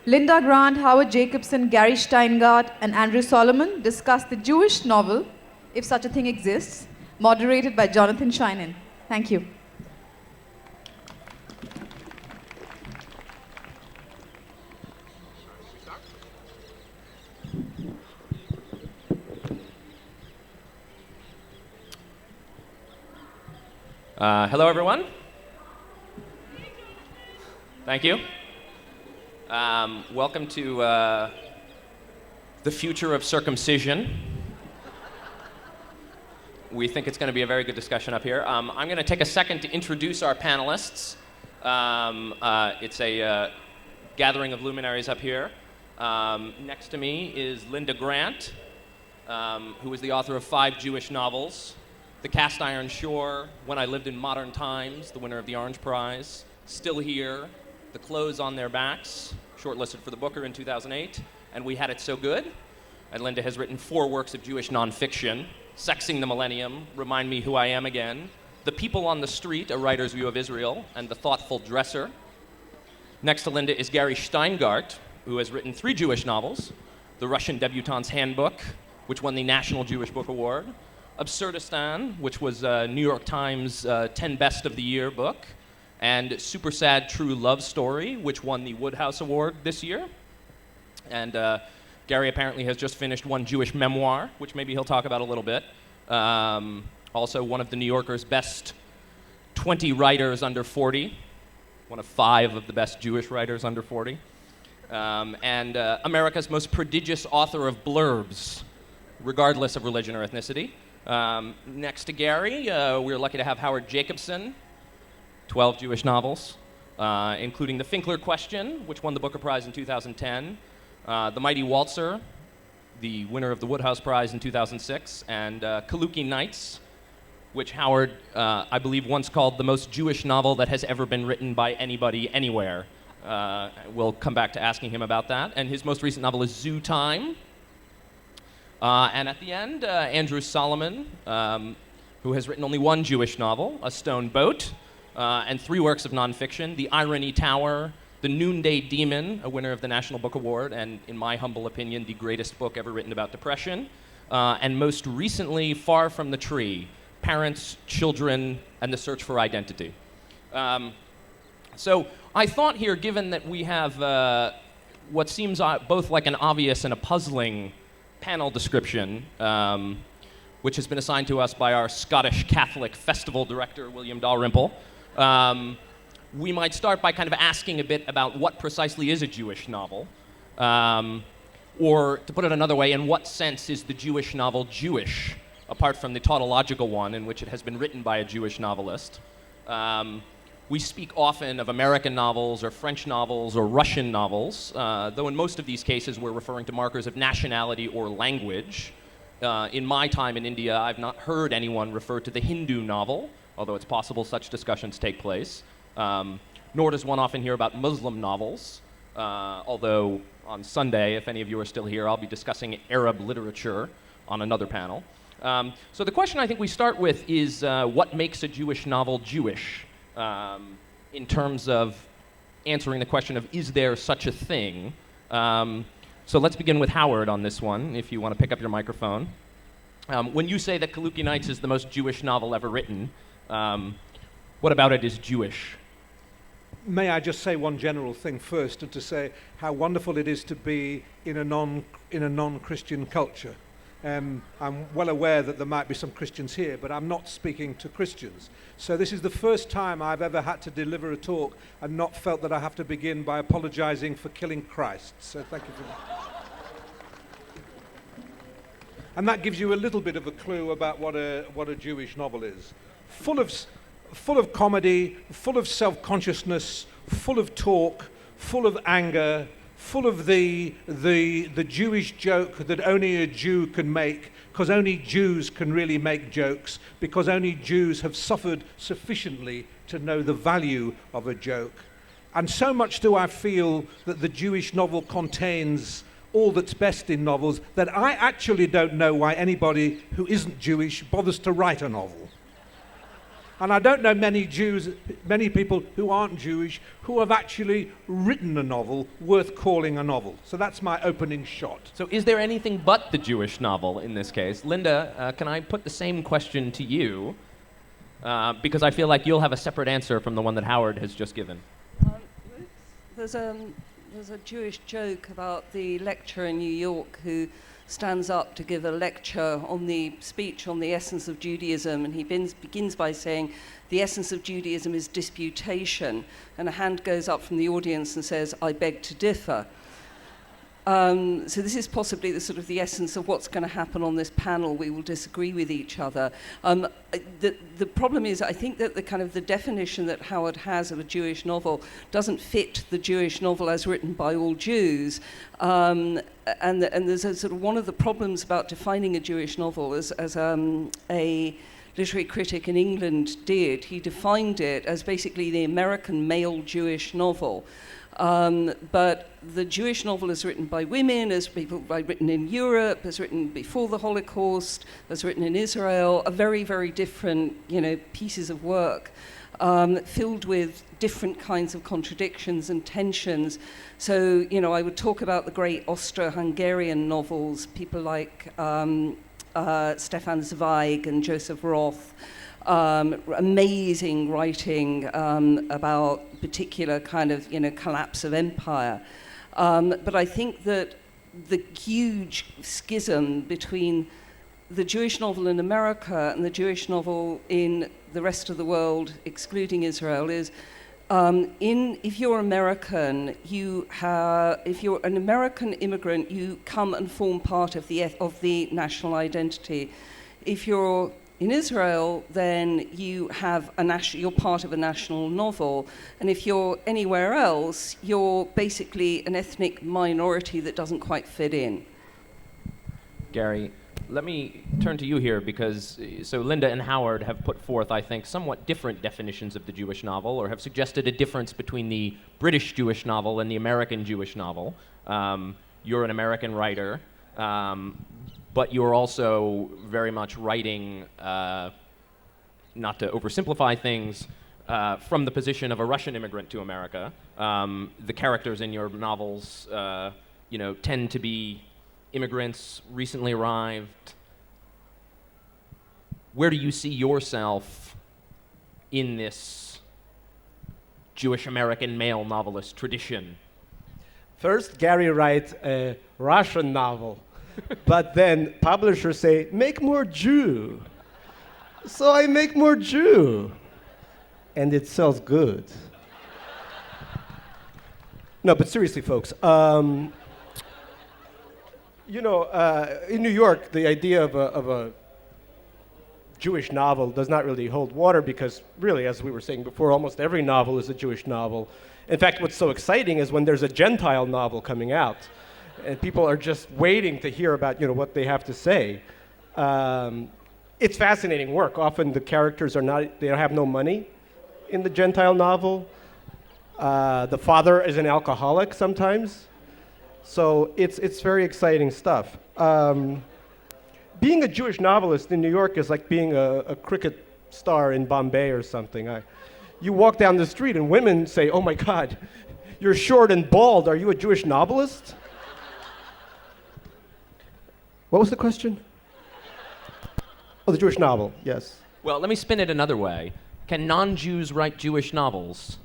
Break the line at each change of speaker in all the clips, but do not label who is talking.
Linda Grant, Howard Jacobson, Gary Steingart, and Andrew Solomon discuss the Jewish novel, if such a thing exists, moderated by Jonathan Sheinin. Thank you.
Hello, everyone. Thank you. Welcome to the future of circumcision. We think it's going to be a very good discussion up here. I'm going to take a second to introduce our panelists. It's a gathering of luminaries up here. Next to me is Linda Grant, who is the author of 5 Jewish novels: The Cast Iron Shore, When I Lived in Modern Times, the winner of the Orange Prize, Still Here, The Clothes on Their Backs, shortlisted for the Booker in 2008, and We Had It So Good. And Linda has written 4 works of Jewish nonfiction: Sexing the Millennium, Remind Me Who I Am Again, The People on the Street, A Writer's View of Israel, and The Thoughtful Dresser. Next to Linda is Gary Steingart, who has written 3 Jewish novels: The Russian Debutante's Handbook, which won the National Jewish Book Award, Absurdistan, which was a New York Times 10 Best of the Year book, and Super Sad True Love Story, which won the Woodhouse Award this year. And Gary apparently has just finished one Jewish memoir, which maybe he'll talk about a little bit. Also one of the New Yorker's best 20 writers under 40, one of 5 of the best Jewish writers under 40, and America's most prodigious author of blurbs, regardless of religion or ethnicity. Next to Gary, we're lucky to have Howard Jacobson, 12 Jewish novels, including The Finkler Question, which won the Booker Prize in 2010, The Mighty Waltzer, the winner of the Woodhouse Prize in 2006, and Kaluki Nights, which Howard, I believe, once called the most Jewish novel that has ever been written by anybody anywhere. We'll come back to asking him about that. And his most recent novel is Zoo Time. And at the end, Andrew Solomon, who has written only 1 Jewish novel, A Stone Boat, and 3 works of nonfiction: The Irony Tower, The Noonday Demon, a winner of the National Book Award, and in my humble opinion, the greatest book ever written about depression, and most recently, Far from the Tree, Parents, Children, and the Search for Identity. So I thought here, given that we have what seems both like an obvious and a puzzling panel description, which has been assigned to us by our Scottish Catholic Festival Director, William Dalrymple, we might start by kind of asking a bit about what precisely is a Jewish novel, or to put it another way, in what sense is the Jewish novel Jewish, apart from the tautological one in which it has been written by a Jewish novelist. We speak often of American novels or French novels or Russian novels, though in most of these cases we're referring to markers of nationality or language. In my time in India, I've not heard anyone refer to the Hindu novel, although it's possible such discussions take place. Nor does one often hear about Muslim novels, although on Sunday, if any of you are still here, I'll be discussing Arab literature on another panel. So the question I think we start with is what makes a Jewish novel Jewish, in terms of answering the question of is there such a thing? So let's begin with Howard on this one, if you want to pick up your microphone. When you say that Kaluki Nights is the most Jewish novel ever written, what about it is Jewish?
May I just say one general thing first, and to say how wonderful it is to be in a non-Christian culture. I'm well aware that there might be some Christians here, but I'm not speaking to Christians. So this is the first time I've ever had to deliver a talk and not felt that I have to begin by apologizing for killing Christ. So thank you for that. And that gives you a little bit of a clue about what a Jewish novel is. Full of comedy, full of self-consciousness, full of talk, full of anger, full of the Jewish joke that only a Jew can make, because only Jews can really make jokes, because only Jews have suffered sufficiently to know the value of a joke. And so much do I feel that the Jewish novel contains all that's best in novels that I actually don't know why anybody who isn't Jewish bothers to write a novel. And I don't know many people who aren't Jewish, who have actually written a novel worth calling a novel. So that's my opening shot.
So is there anything but the Jewish novel in this case? Linda, can I put the same question to you? Because I feel like you'll have a separate answer from the one that Howard has just given.
There's a Jewish joke about the lecturer in New York who stands up to give a lecture on the speech on the essence of Judaism, and he begins by saying, the essence of Judaism is disputation, and a hand goes up from the audience and says, I beg to differ. So this is possibly the essence of what's going to happen on this panel. We will disagree with each other. The problem is, I think that the definition that Howard has of a Jewish novel doesn't fit the Jewish novel as written by all Jews. And there's one of the problems about defining a Jewish novel as a literary critic in England did. He defined it as basically the American male Jewish novel. But the Jewish novel is written by women, written in Europe, is written before the Holocaust, is written in Israel, are very, very different, pieces of work, filled with different kinds of contradictions and tensions. So, I would talk about the great Austro-Hungarian novels, people like Stefan Zweig and Joseph Roth. Amazing writing about particular collapse of empire. But I think that the huge schism between the Jewish novel in America and the Jewish novel in the rest of the world, excluding Israel, is if you're American, if you're an American immigrant, you come and form part of the national identity. If you're in Israel, then you're part of a national novel, and if you're anywhere else, you're basically an ethnic minority that doesn't quite fit in.
Gary, let me turn to you here because so Linda and Howard have put forth, I think, somewhat different definitions of the Jewish novel, or have suggested a difference between the British Jewish novel and the American Jewish novel. You're an American writer. But you're also very much writing, not to oversimplify things, from the position of a Russian immigrant to America. The characters in your novels, tend to be immigrants, recently arrived. Where do you see yourself in this Jewish American male novelist tradition?
First, Gary writes a Russian novel. But then publishers say, make more Jew. So I make more Jew. And it sells good. No, but seriously, folks. In New York, the idea of a Jewish novel does not really hold water because, really, as we were saying before, almost every novel is a Jewish novel. In fact, what's so exciting is when there's a Gentile novel coming out. And people are just waiting to hear about, what they have to say. It's fascinating work. Often the characters they have no money in the Gentile novel. The father is an alcoholic sometimes. So it's very exciting stuff. Being a Jewish novelist in New York is like being a cricket star in Bombay or something. You walk down the street and women say, oh my God, you're short and bald. Are you a Jewish novelist? What was the question? Oh, the Jewish novel, yes.
Well, let me spin it another way. Can non-Jews write Jewish novels?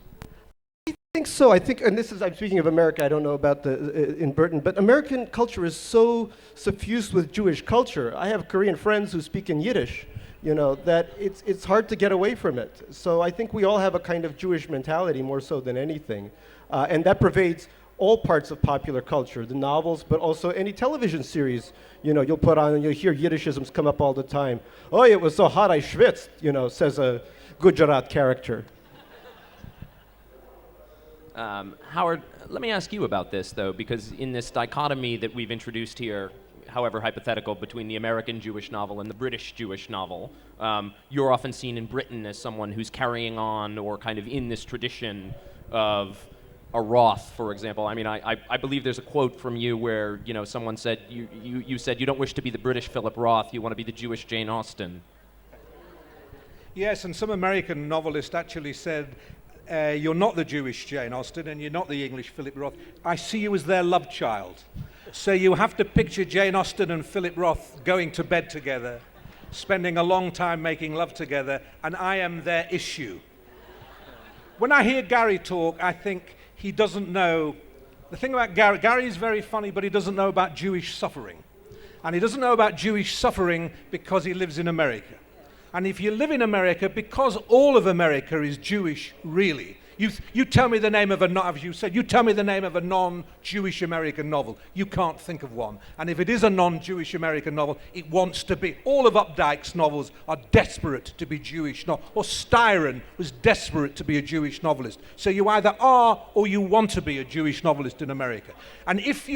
I think so. I'm speaking of America, I don't know about in Britain, but American culture is so suffused with Jewish culture. I have Korean friends who speak in Yiddish, that it's hard to get away from it. So I think we all have a kind of Jewish mentality more so than anything. And that pervades all parts of popular culture, the novels, but also any television series. You'll put on and you'll hear Yiddishisms come up all the time. Oh, it was so hot I schwitzed, says a Gujarat character.
Howard, let me ask you about this, though, because in this dichotomy that we've introduced here, however hypothetical, between the American Jewish novel and the British Jewish novel, you're often seen in Britain as someone who's carrying on or kind of in this tradition of a Roth, for example. I mean, I believe there's a quote from you where, someone said, you said you don't wish to be the British Philip Roth, you want to be the Jewish Jane Austen.
Yes, and some American novelist actually said, you're not the Jewish Jane Austen and you're not the English Philip Roth. I see you as their love child. So you have to picture Jane Austen and Philip Roth going to bed together, spending a long time making love together, and I am their issue. When I hear Gary talk, I think he doesn't know. The thing about Gary is very funny, but he doesn't know about Jewish suffering. And he doesn't know about Jewish suffering because he lives in America. And if you live in America, because all of America is Jewish, really, you tell me the name of as you said, you tell me the name of a non-Jewish American novel. You can't think of one. And if it is a non-Jewish American novel, it wants to be. All of Updike's novels are desperate to be Jewish. Or Styron was desperate to be a Jewish novelist. So you either are or you want to be a Jewish novelist in America. And if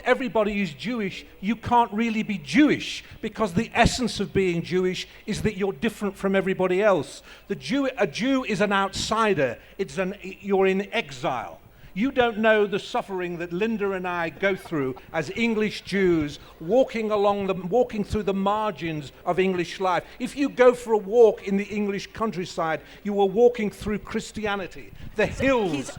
everybody is Jewish, you can't really be Jewish, because the essence of being Jewish is that you're different from everybody else. A Jew is an outsider. You're in exile. You don't know the suffering that Linda and I go through as English Jews, walking through the margins of English life. If you go for a walk in the English countryside, you are walking through Christianity. The hills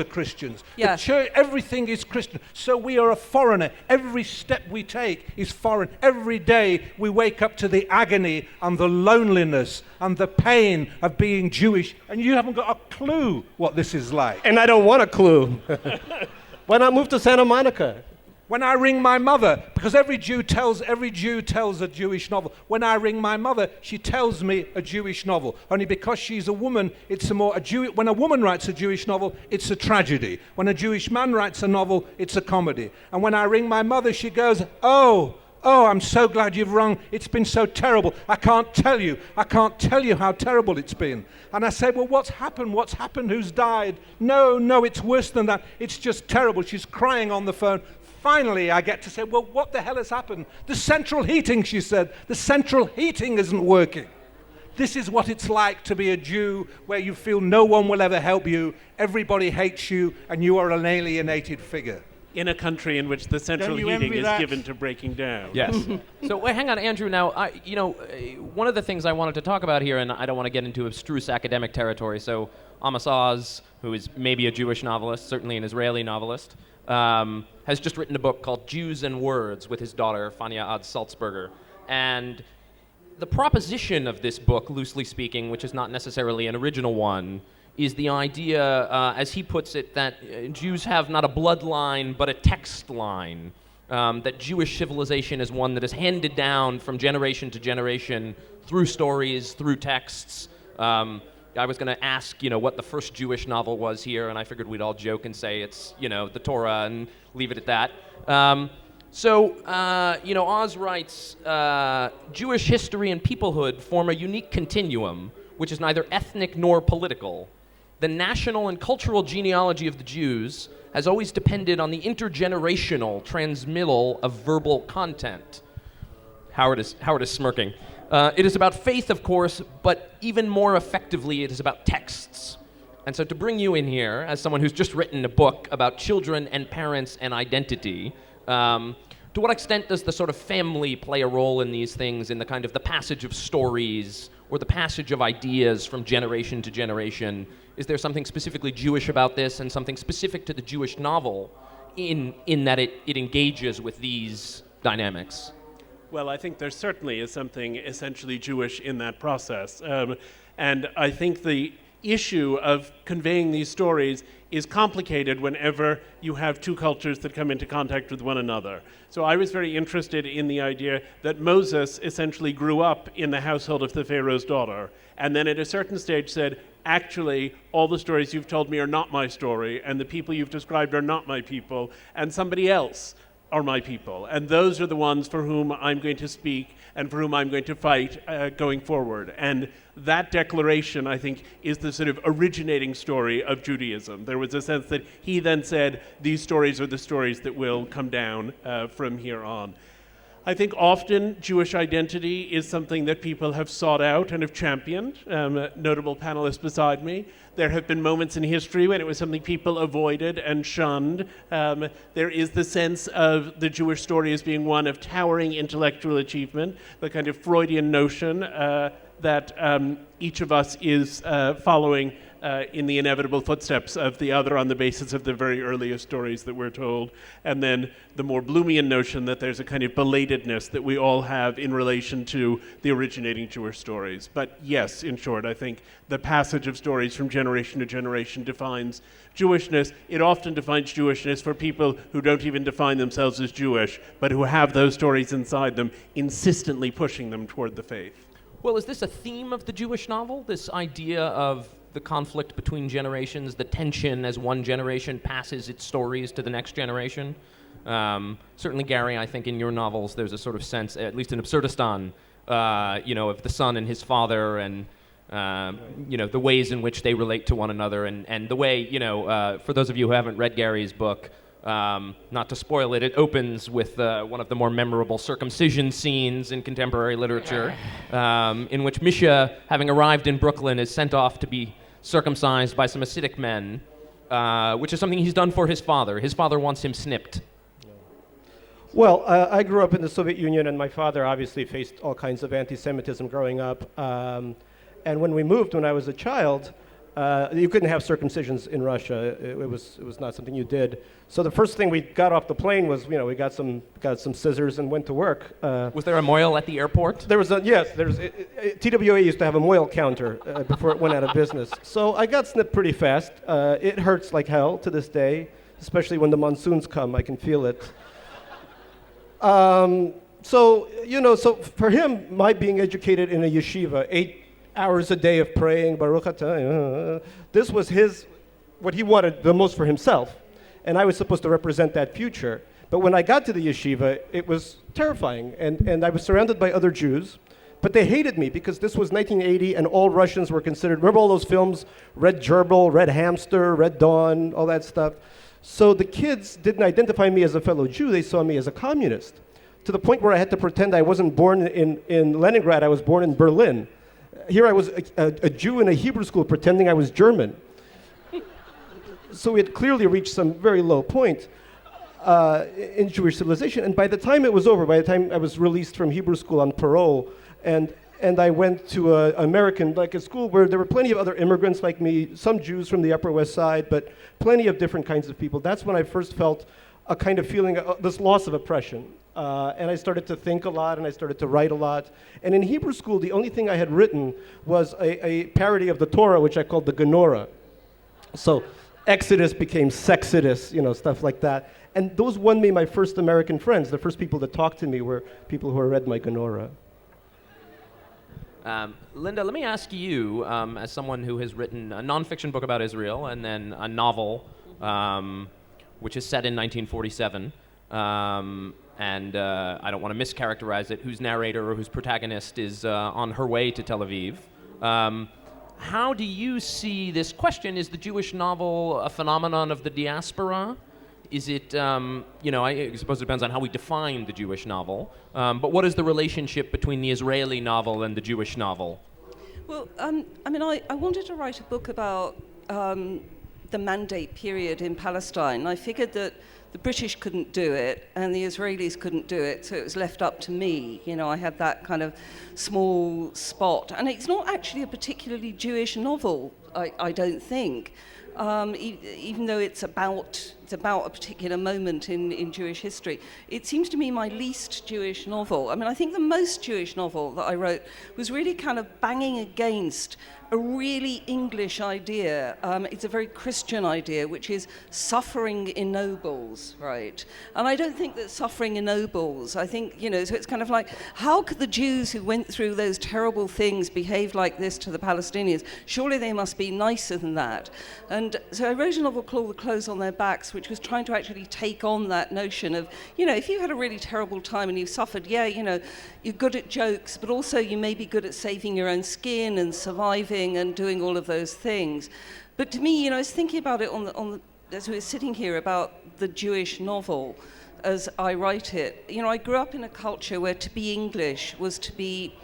are Christians.
Yeah.
The church, everything is Christian. So we are a foreigner. Every step we take is foreign. Every day we wake up to the agony and the loneliness and the pain of being Jewish, and you haven't got a clue what this is like.
And I don't want a clue. Why not move to Santa Monica?
When I ring my mother, because every Jew tells a Jewish novel. When I ring my mother, she tells me a Jewish novel. Only because she's a woman, when a woman writes a Jewish novel, it's a tragedy. When a Jewish man writes a novel, it's a comedy. And when I ring my mother, she goes, Oh, I'm so glad you've rung. It's been so terrible. I can't tell you how terrible it's been. And I say, well, what's happened? What's happened? Who's died? No, it's worse than that. It's just terrible. She's crying on the phone. Finally, I get to say, well, what the hell has happened? The central heating, she said. The central heating isn't working. This is what it's like to be a Jew, where you feel no one will ever help you, everybody hates you, and you are an alienated figure.
In a country in which the central heating is given to breaking down.
Yes. So wait, hang on, Andrew. Now, one of the things I wanted to talk about here, and I don't want to get into abstruse academic territory. So Amos Oz, who is maybe a Jewish novelist, certainly an Israeli novelist, has just written a book called Jews and Words with his daughter, Fania Ad Salzberger. And the proposition of this book, loosely speaking, which is not necessarily an original one, is the idea, as he puts it, that Jews have not a bloodline, but a text line. That Jewish civilization is one that is handed down from generation to generation through stories, through texts. I was going to ask, what the first Jewish novel was here, and I figured we'd all joke and say it's, the Torah, and leave it at that. Oz writes, Jewish history and peoplehood form a unique continuum, which is neither ethnic nor political. The national and cultural genealogy of the Jews has always depended on the intergenerational transmittal of verbal content. Howard is smirking. It is about faith, of course, but even more effectively, it is about texts. And so to bring you in here, as someone who's just written a book about children and parents and identity, to what extent does the sort of family play a role in these things, in the kind of the passage of stories or the passage of ideas from generation to generation? Is there something specifically Jewish about this, and something specific to the Jewish novel in that it engages with these dynamics?
Well, I think there certainly is something essentially Jewish in that process. And I think the issue of conveying these stories is complicated whenever you have two cultures that come into contact with one another. So I was very interested in the idea that Moses essentially grew up in the household of the Pharaoh's daughter, and then at a certain stage said, actually, all the stories you've told me are not my story, and the people you've described are not my people, and somebody else are my people. And those are the ones for whom I'm going to speak and for whom I'm going to fight going forward. And that declaration, I think, is the sort of originating story of Judaism. There was a sense that he then said, these stories are the stories that will come down from here on. I think often Jewish identity is something that people have sought out and have championed. Notable panelists beside me. There have been moments in history when it was something people avoided and shunned. There is the sense of the Jewish story as being one of towering intellectual achievement, the kind of Freudian notion. that each of us is following in the inevitable footsteps of the other on the basis of the very earliest stories that we're told, and then the more Bloomian notion that there's a kind of belatedness that we all have in relation to the originating Jewish stories. But yes, in short, I think the passage of stories from generation to generation defines Jewishness. It often defines Jewishness for people who don't even define themselves as Jewish, but who have those stories inside them, insistently pushing them toward the faith.
Well, is this a theme of the Jewish novel, this idea of the conflict between generations, the tension as one generation passes its stories to the next generation? Certainly, Gary, I think in your novels there's a sort of sense, at least in Absurdistan, of the son and his father, and the ways in which they relate to one another, and the way, for those of you who haven't read Gary's book, not to spoil it, it opens with one of the more memorable circumcision scenes in contemporary literature, in which Misha, having arrived in Brooklyn, is sent off to be circumcised by some Hasidic men, which is something he's done for his father. His father wants him snipped.
Well, I grew up in the Soviet Union, and my father obviously faced all kinds of anti-Semitism growing up. And when we moved, when I was a child, you couldn't have circumcisions in Russia. It was not something you did. So the first thing we got off the plane was, we got some scissors and went to work.
Was there a mohel at the airport?
There was TWA used to have a mohel counter before it went out of business. So I got snipped pretty fast. It hurts like hell to this day, especially when the monsoons come. I can feel it. So for him, my being educated in a yeshiva, 8 hours a day of praying, Baruch Atah, this was what he wanted the most for himself. And I was supposed to represent that future. But when I got to the yeshiva, it was terrifying. And I was surrounded by other Jews, but they hated me because this was 1980 and all Russians were considered, remember all those films, Red Gerbil, Red Hamster, Red Dawn, all that stuff? So the kids didn't identify me as a fellow Jew, they saw me as a communist, to the point where I had to pretend I wasn't born in Leningrad, I was born in Berlin. Here I was a Jew in a Hebrew school pretending I was German. So we had clearly reached some very low point in Jewish civilization. And by the time it was over, by the time I was released from Hebrew school on parole, and I went to a school where there were plenty of other immigrants like me, some Jews from the Upper West Side, but plenty of different kinds of people. That's when I first felt a kind of feeling, this loss of oppression. And I started to think a lot, and I started to write a lot. And in Hebrew school, the only thing I had written was a parody of the Torah, which I called the Genorah. So Exodus became Sexodus, stuff like that. And those won me my first American friends. The first people that talked to me were people who had read my Genorah.
Linda, let me ask you, as someone who has written a nonfiction book about Israel and then a novel, which is set in 1947, and I don't want to mischaracterize it, whose narrator or whose protagonist is on her way to Tel Aviv. How do you see this question? Is the Jewish novel a phenomenon of the diaspora? Is it, I suppose it depends on how we define the Jewish novel, but what is the relationship between the Israeli novel and the Jewish novel?
Well, I wanted to write a book about the Mandate period in Palestine. I figured that the British couldn't do it and the Israelis couldn't do it, so it was left up to me. I had that kind of small spot. And it's not actually a particularly Jewish novel, I don't think. Even though it's about a particular moment in Jewish history. It seems to me my least Jewish novel. I think the most Jewish novel that I wrote was really kind of banging against a really English idea. It's a very Christian idea, which is suffering ennobles, right? And I don't think that suffering ennobles. I think, so it's kind of like, how could the Jews who went through those terrible things behave like this to the Palestinians? Surely they must be nicer than that. And so I wrote a novel called The Clothes on Their Backs, which was trying to actually take on that notion of, if you had a really terrible time and you suffered, you're good at jokes, but also you may be good at saving your own skin and surviving and doing all of those things. But to me, I was thinking about it as we were sitting here about the Jewish novel as I write it. I grew up in a culture where to be English was to be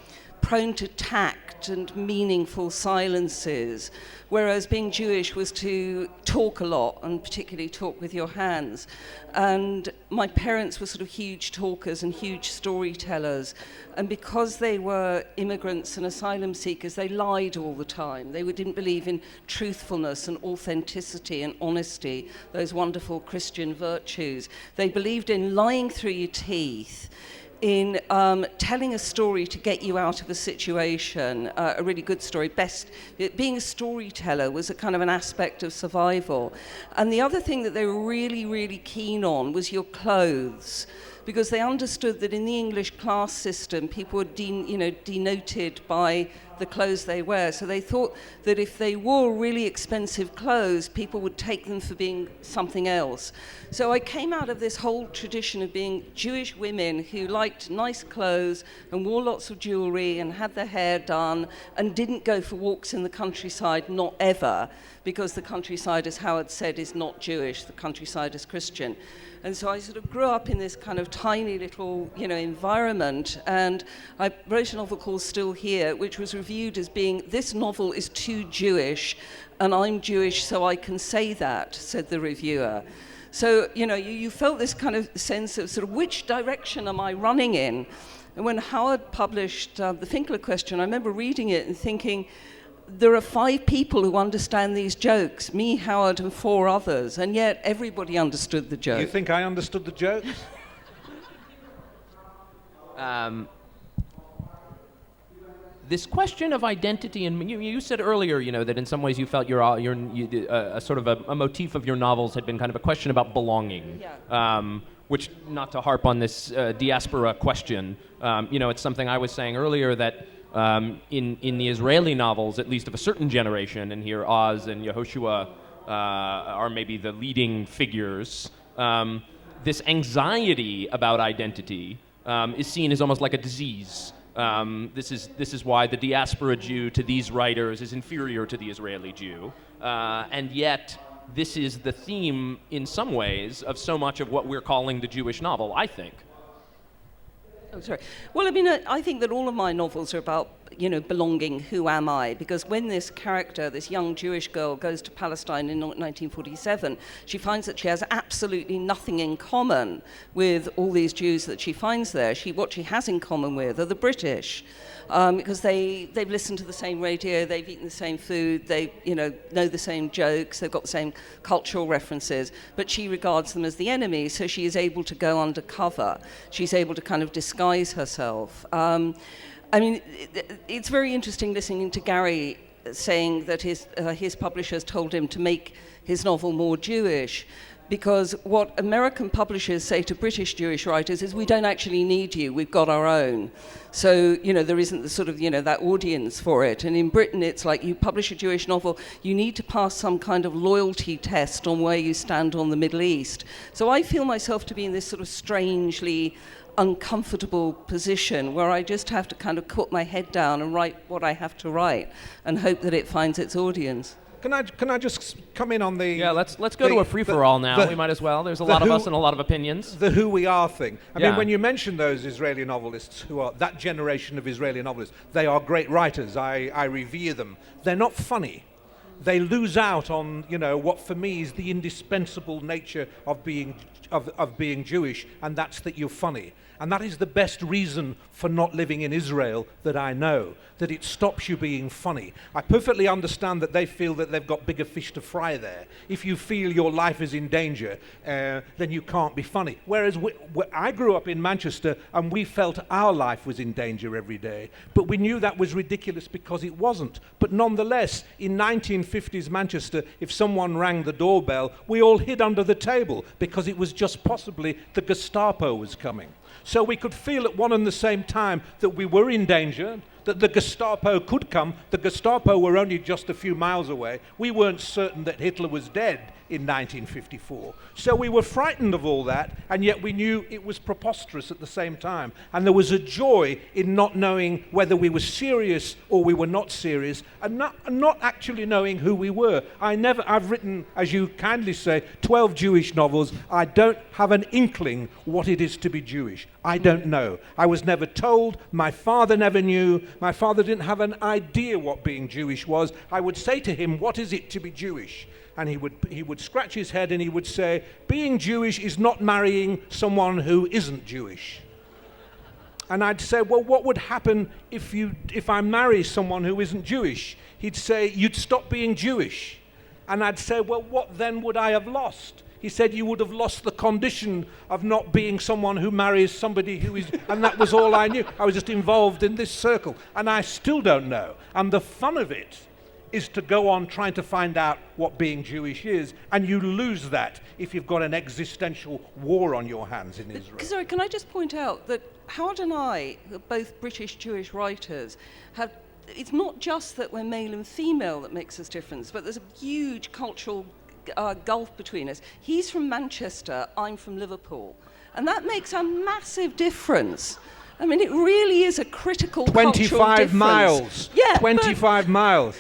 prone to tact and meaningful silences, whereas being Jewish was to talk a lot, and particularly talk with your hands. And my parents were sort of huge talkers and huge storytellers, and because they were immigrants and asylum seekers, they lied all the time. They didn't believe in truthfulness and authenticity and honesty, those wonderful Christian virtues. They believed in lying through your teeth, in telling a story to get you out of a situation, a really good story. Being a storyteller was a kind of an aspect of survival. And the other thing that they were really, really keen on was your clothes, because they understood that in the English class system, people were denoted by the clothes they wear. So they thought that if they wore really expensive clothes, people would take them for being something else. So I came out of this whole tradition of being Jewish women who liked nice clothes and wore lots of jewelry and had their hair done and didn't go for walks in the countryside, not ever, because the countryside, as Howard said, is not Jewish, the countryside is Christian. And so I sort of grew up in this kind of tiny little, environment, and I wrote a novel called Still Here, which was reviewed as being, this novel is too Jewish, and I'm Jewish, so I can say that, said the reviewer. So, you felt this kind of sense of sort of which direction am I running in? And when Howard published The Finkler Question, I remember reading it and thinking, there are 5 people who understand these jokes, me, Howard, and 4 others, and yet everybody understood the joke.
You think I understood the jokes?
This question of identity, and you said earlier, that in some ways you felt a sort of a motif of your novels had been kind of a question about belonging.
Yeah.
Which, not to harp on this diaspora question, it's something I was saying earlier that in the Israeli novels, at least of a certain generation, and here Oz and Yehoshua are maybe the leading figures, this anxiety about identity is seen as almost like a disease. This is why the diaspora Jew to these writers is inferior to the Israeli Jew, and yet this is the theme in some ways of so much of what we're calling the Jewish novel, I think.
Oh, sorry. Well, I think that all of my novels are about, belonging, who am I? Because when this character, this young Jewish girl, goes to Palestine in 1947, she finds that she has absolutely nothing in common with all these Jews that she finds there. What she has in common with are the British. Because they've listened to the same radio, they've eaten the same food, they know the same jokes, they've got the same cultural references, but she regards them as the enemy, so she is able to go undercover. She's able to kind of disguise herself. It's very interesting listening to Gary saying that his publishers told him to make his novel more Jewish, because what American publishers say to British Jewish writers is, we don't actually need you, we've got our own. So, there isn't the sort of, that audience for it. And in Britain, it's like you publish a Jewish novel, you need to pass some kind of loyalty test on where you stand on the Middle East. So I feel myself to be in this sort of strangely uncomfortable position where I just have to kind of put my head down and write what I have to write and hope that it finds its audience.
Can I just come in on the...
Yeah, let's go to a free-for-all now. We might as well. There's a lot of us and a lot of opinions.
The who we are thing. I
Yeah.
mean, when you mention those Israeli novelists who are that generation of Israeli novelists, they are great writers. I revere them. They're not funny. They lose out on, what for me is the indispensable nature of being Jewish, and that's that you're funny. And that is the best reason for not living in Israel that I know, that it stops you being funny. I perfectly understand that they feel that they've got bigger fish to fry there. If you feel your life is in danger, then you can't be funny. Whereas I grew up in Manchester and we felt our life was in danger every day, but we knew that was ridiculous because it wasn't. But nonetheless, in 1950s Manchester, if someone rang the doorbell, we all hid under the table because it was just possibly the Gestapo was coming. So we could feel at one and the same time that we were in danger, that the Gestapo could come. The Gestapo were only just a few miles away. We weren't certain that Hitler was dead in 1954. So we were frightened of all that, and yet we knew it was preposterous at the same time. And there was a joy in not knowing whether we were serious or we were not serious, and not actually knowing who we were. I've written, as you kindly say, 12 Jewish novels. I don't have an inkling what it is to be Jewish. I don't know. I was never told. My father never knew. My father didn't have an idea what being Jewish was. I would say to him, what is it to be Jewish? And he would scratch his head and he would say, being Jewish is not marrying someone who isn't Jewish. And I'd say, well, what would happen if I marry someone who isn't Jewish? He'd say, you'd stop being Jewish. And I'd say, well, what then would I have lost? He said, you would have lost the condition of not being someone who marries somebody who is, and that was all I knew. I was just involved in this circle, and I still don't know. And the fun of it is to go on trying to find out what being Jewish is, and you lose that if you've got an existential war on your hands in Israel.
Sorry, can I just point out that Howard and I, both British Jewish writers, have. It's not just that we're male and female that makes us different, but there's a huge cultural gulf between us. He's from Manchester, I'm from Liverpool. And that makes a massive difference. I mean, it really is a critical cultural difference.
25 miles.
Yeah,
25 miles.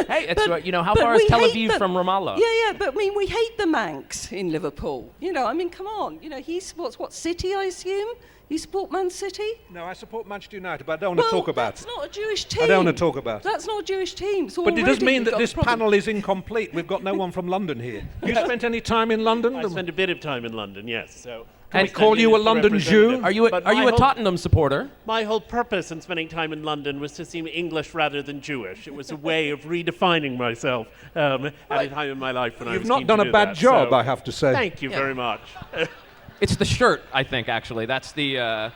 Hey, it's, how far is Tel Aviv from Ramallah?
Yeah, but I mean, we hate the Manx in Liverpool. I mean, come on. He supports what city, I assume? You support Man City?
No, I support Manchester United, but I don't want to talk about it.
That's not a Jewish team.
I don't want to talk about it.
That's not a Jewish team. So
but it does mean that this panel is incomplete. We've got no one from London here. You spent any time in London?
I spent a bit of time in London, yes. So
can we call you a London Jew?
Are you a Tottenham supporter?
My whole purpose in spending time in London was to seem English rather than Jewish. It was a way of redefining myself at a time in my life when I was
You've not done a bad job, I have to say.
Thank you very much.
It's the shirt, I think, actually. That's the,
I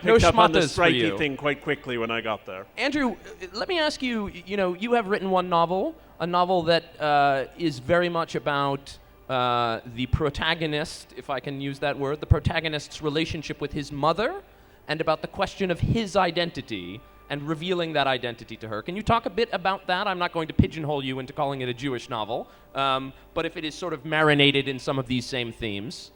picked up on the strikey thing quite quickly when I got there.
Andrew, let me ask you, you have written one novel, a novel that is very much about the protagonist, if I can use that word, the protagonist's relationship with his mother, and about the question of his identity and revealing that identity to her. Can you talk a bit about that? I'm not going to pigeonhole you into calling it a Jewish novel, but if it is sort of marinated in some of these same themes.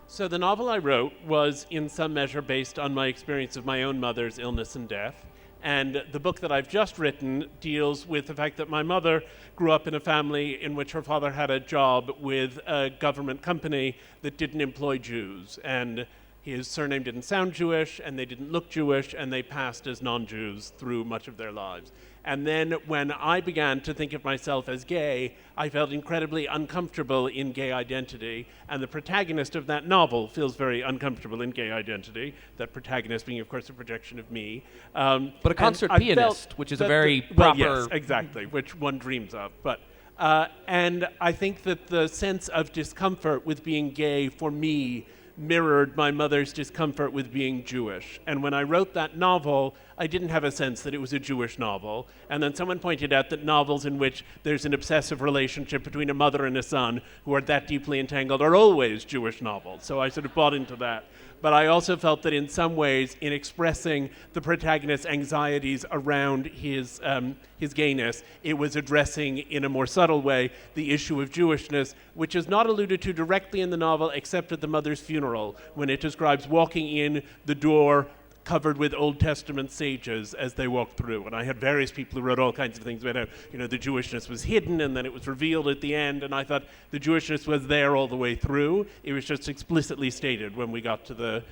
So the novel I wrote was in some measure based on my experience of my own mother's illness and death. And the book that I've just written deals with the fact that my mother grew up in a family in which her father had a job with a government company that didn't employ Jews. And his surname didn't sound Jewish, and they didn't look Jewish, and they passed as non-Jews through much of their lives. And then when I began to think of myself as gay, I felt incredibly uncomfortable in gay identity. And the protagonist of that novel feels very uncomfortable in gay identity, that protagonist being, of course, a projection of me.
But a concert pianist, which is a very proper...
Well, yes, exactly, which one dreams of. But and I think that the sense of discomfort with being gay, for me, mirrored my mother's discomfort with being Jewish. And when I wrote that novel, I didn't have a sense that it was a Jewish novel. And then someone pointed out that novels in which there's an obsessive relationship between a mother and a son who are that deeply entangled are always Jewish novels. So I sort of bought into that. But I also felt that in some ways, in expressing the protagonist's anxieties around his gayness, it was addressing in a more subtle way the issue of Jewishness, which is not alluded to directly in the novel except at the mother's funeral, when it describes walking in the door covered with Old Testament sages as they walked through. And I had various people who wrote all kinds of things about how, the Jewishness was hidden and then it was revealed at the end. And I thought the Jewishness was there all the way through. It was just explicitly stated when we got to the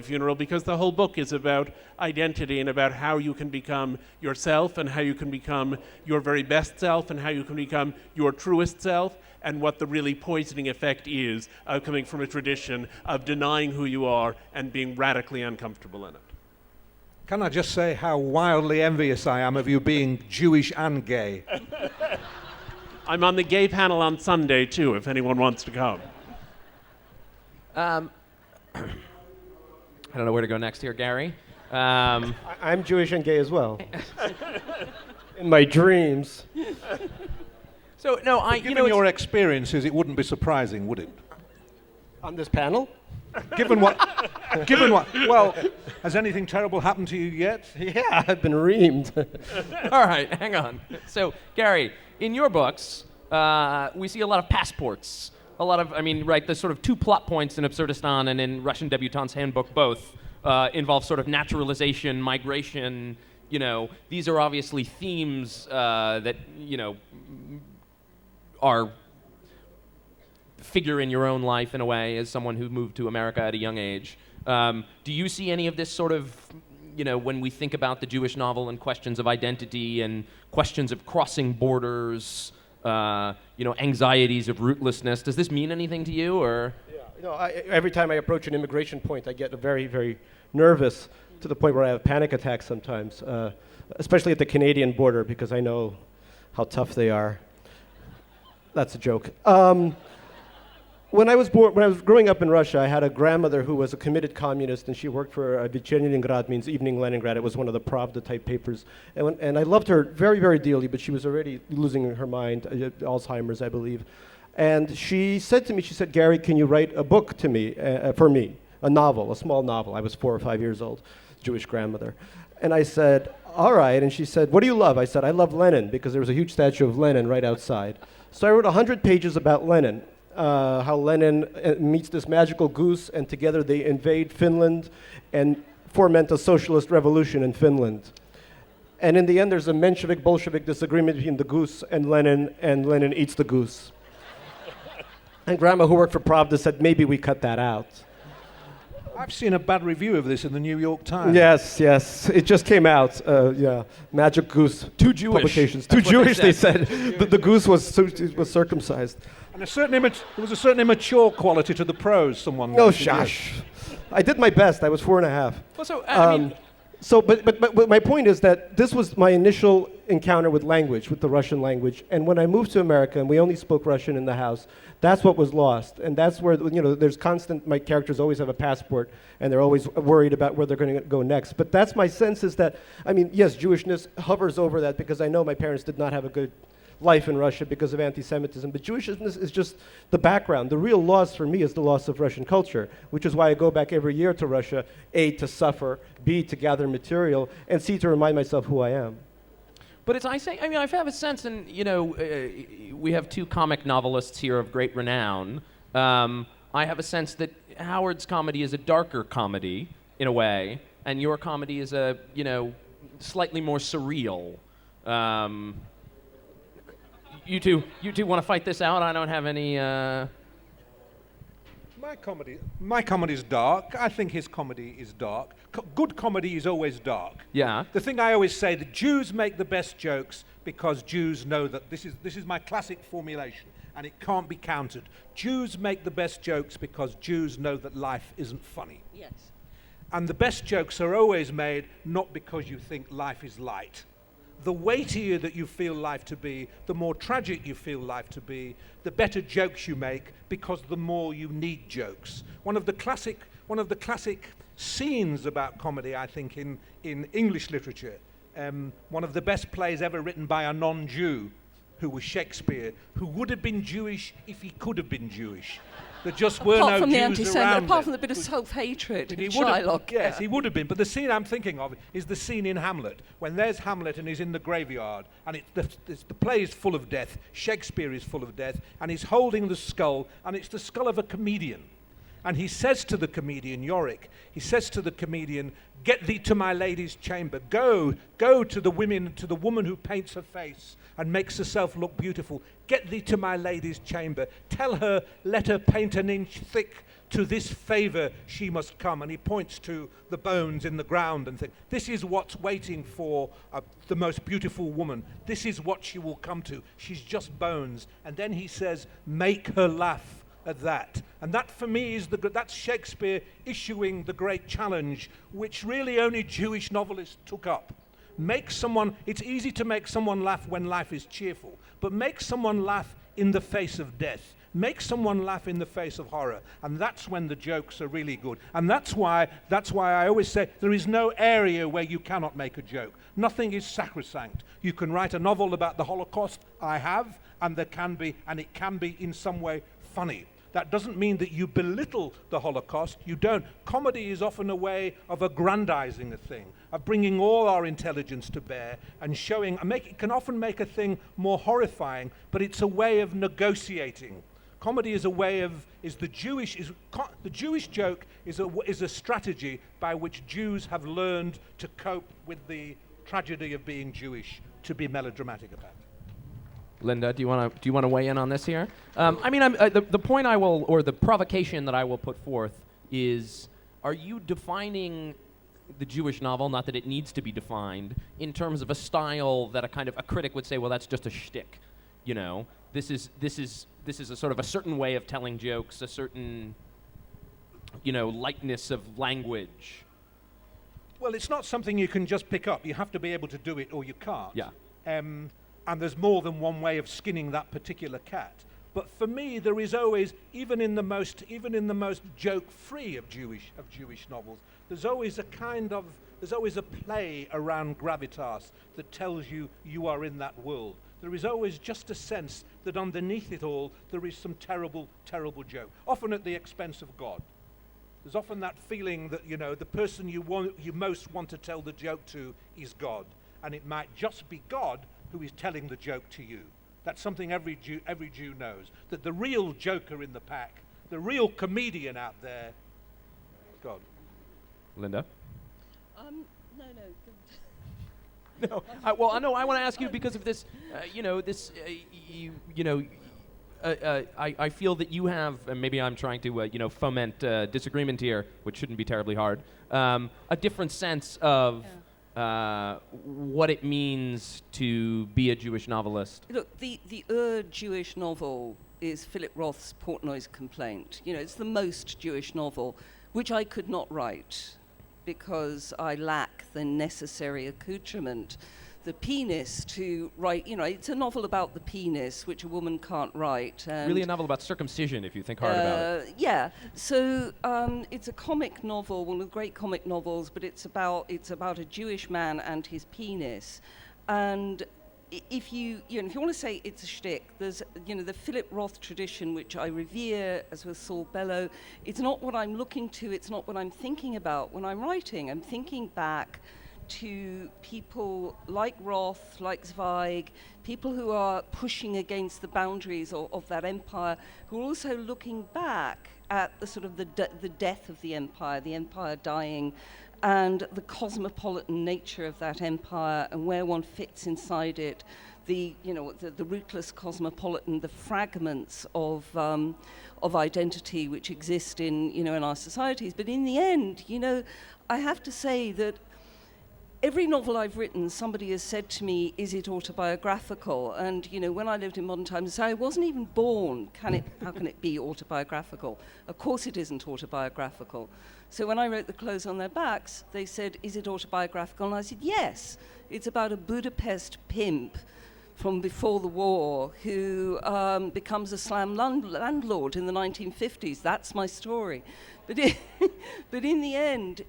funeral, because the whole book is about identity and about how you can become yourself and how you can become your very best self and how you can become your truest self, and what the really poisoning effect is of coming from a tradition of denying who you are and being radically uncomfortable in it.
Can I just say how wildly envious I am of you being Jewish and gay?
I'm on the gay panel on Sunday, too, if anyone wants to come.
I don't know where to go next here, Gary.
I'm Jewish and gay as well. In my dreams.
So, no,
given your experiences, it wouldn't be surprising, would it?
On this panel?
Given what? Well, has anything terrible happened to you yet?
Yeah, I've been reamed.
All right, hang on. So, Gary, in your books, we see a lot of passports. A lot of, the sort of two plot points in Absurdistan and in Russian Debutante's Handbook both involve sort of naturalization, migration. These are obviously themes that, are figure in your own life in a way as someone who moved to America at a young age. Do you see any of this sort of when we think about the Jewish novel and questions of identity and questions of crossing borders, anxieties of rootlessness, does this mean anything to you, or?
Yeah, every time I approach an immigration point, I get very, very nervous to the point where I have panic attacks sometimes, especially at the Canadian border because I know how tough they are. That's a joke. When I was growing up in Russia, I had a grandmother who was a committed communist, and she worked for Leningrad, means Evening Leningrad. It was one of the Pravda-type papers. And I loved her very, very dearly, but she was already losing her mind, Alzheimer's, I believe. And she said to me, Gary, can you write a book to me, for me, a novel, a small novel. I was 4 or 5 years old, Jewish grandmother. And I said, all right. And she said, what do you love? I said, I love Lenin, because there was a huge statue of Lenin right outside. So I wrote 100 pages about Lenin. How Lenin meets this magical goose, and together they invade Finland and foment a socialist revolution in Finland. And in the end, there's a Menshevik-Bolshevik disagreement between the goose and Lenin eats the goose. And Grandma, who worked for Pravda, said, maybe we cut that out.
I've seen a bad review of this in the New York Times.
Yes. It just came out. Magic Goose.
Too Jewish.
Publications. Too Jewish, they said. The goose was circumcised.
And there was a certain immature quality to the prose. Someone.
No, shush. I did my best. I was 4.5.
Well, so I mean,
but my point is that this was my initial encounter with language, with the Russian language. And when I moved to America and we only spoke Russian in the house, that's what was lost. And that's where, there's constant, my characters always have a passport and they're always worried about where they're going to go next. But that's my sense is that, yes, Jewishness hovers over that because I know my parents did not have a good life in Russia because of anti-Semitism, but Jewishness is just the background. The real loss for me is the loss of Russian culture, which is why I go back every year to Russia, A, to suffer, B, to gather material, and C, to remind myself who I am.
But I have a sense, and we have 2 comic novelists here of great renown. I have a sense that Howard's comedy is a darker comedy, in a way, and your comedy is a, slightly more surreal. You two want to fight this out? I don't have any.
My comedy is dark. I think his comedy is dark. Good comedy is always dark.
Yeah.
The thing I always say, the Jews make the best jokes because Jews know that this is my classic formulation, and it can't be countered. Jews make the best jokes because Jews know that life isn't funny.
Yes.
And the best jokes are always made not because you think life is light. The weightier that you feel life to be, the more tragic you feel life to be, the better jokes you make, because the more you need jokes. One of the classic scenes about comedy, I think, in English literature, one of the best plays ever written by a non-Jew, who was Shakespeare, who would have been Jewish if he could have been Jewish. There just were
apart
no
from the
Jews
anti-Semitic,
around.
apart from the bit of self-hatred in
He would have,
Shylock.
yes, he would have been. But the scene I'm thinking of is the scene in Hamlet, when there's Hamlet and he's in the graveyard, and the play is full of death, Shakespeare is full of death, and he's holding the skull, and it's the skull of a comedian. And he says to the comedian, Yorick, get thee to my lady's chamber. Go to the woman who paints her face and makes herself look beautiful. Get thee to my lady's chamber. Tell her, let her paint an inch thick. To this favor she must come. And he points to the bones in the ground and thinks, this is what's waiting for the most beautiful woman. This is what she will come to. She's just bones. And then he says, make her laugh at that. And that for me is that's Shakespeare issuing the great challenge, which really only Jewish novelists took up. It's easy to make someone laugh when life is cheerful, but make someone laugh in the face of death. Make someone laugh in the face of horror, and that's when the jokes are really good. And that's why I always say there is no area where you cannot make a joke. Nothing is sacrosanct. You can write a novel about the Holocaust, I have, and it can be in some way funny. That doesn't mean that you belittle the Holocaust. You don't. Comedy is often a way of aggrandizing a thing, of bringing all our intelligence to bear and showing. It can often make a thing more horrifying, but it's a way of negotiating. Comedy is a way of the Jewish joke is a strategy by which Jews have learned to cope with the tragedy of being Jewish, to be melodramatic about it.
Linda, do you want to weigh in on this here? The point or the provocation that I will put forth is: are you defining the Jewish novel, not that it needs to be defined, in terms of a style that a critic would say, well, that's just a shtick. You know, this is a sort of a certain way of telling jokes, a certain, lightness of language.
Well, it's not something you can just pick up. You have to be able to do it or you can't.
Yeah.
And there's more than one way of skinning that particular cat. But for me, there is always, even in the most joke-free of Jewish novels, there's always a play around gravitas that tells you are in that world. There is always just a sense that underneath it all there is some terrible, terrible joke, often at the expense of God. There's often that feeling that the person you most want to tell the joke to is God, and it might just be God who is telling the joke to you. That's something every Jew knows, that the real joker in the pack, the real comedian out there, is God.
Linda?
No.
No. I want to ask you because of this. I feel that you have, and maybe I'm trying to, foment disagreement here, which shouldn't be terribly hard. A different sense of what it means to be a Jewish novelist.
Look, the Jewish novel is Philip Roth's Portnoy's Complaint. It's the most Jewish novel, which I could not write because I lack the necessary accoutrement, the penis to write. It's a novel about the penis, which a woman can't write. And
really a novel about circumcision, if you think hard about it.
Yeah. So it's a comic novel, one of the great comic novels, but it's about a Jewish man and his penis. And if you want to say it's a shtick, there's the Philip Roth tradition, which I revere, as with Saul Bellow. It's not what I'm looking to. It's not what I'm thinking about when I'm writing. I'm thinking back to people like Roth, like Zweig, people who are pushing against the boundaries of that empire, who are also looking back at the sort of the death of the empire dying, and the cosmopolitan nature of that empire and where one fits inside it, the rootless cosmopolitan, the fragments of identity which exist in our societies. But in the end, I have to say that every novel I've written, somebody has said to me, is it autobiographical? And, when I lived in modern times, I wasn't even born. How can it be autobiographical? Of course it isn't autobiographical. So when I wrote The Clothes on Their Backs, they said, is it autobiographical? And I said, yes. It's about a Budapest pimp from before the war who becomes a slum landlord in the 1950s. That's my story. But in the end,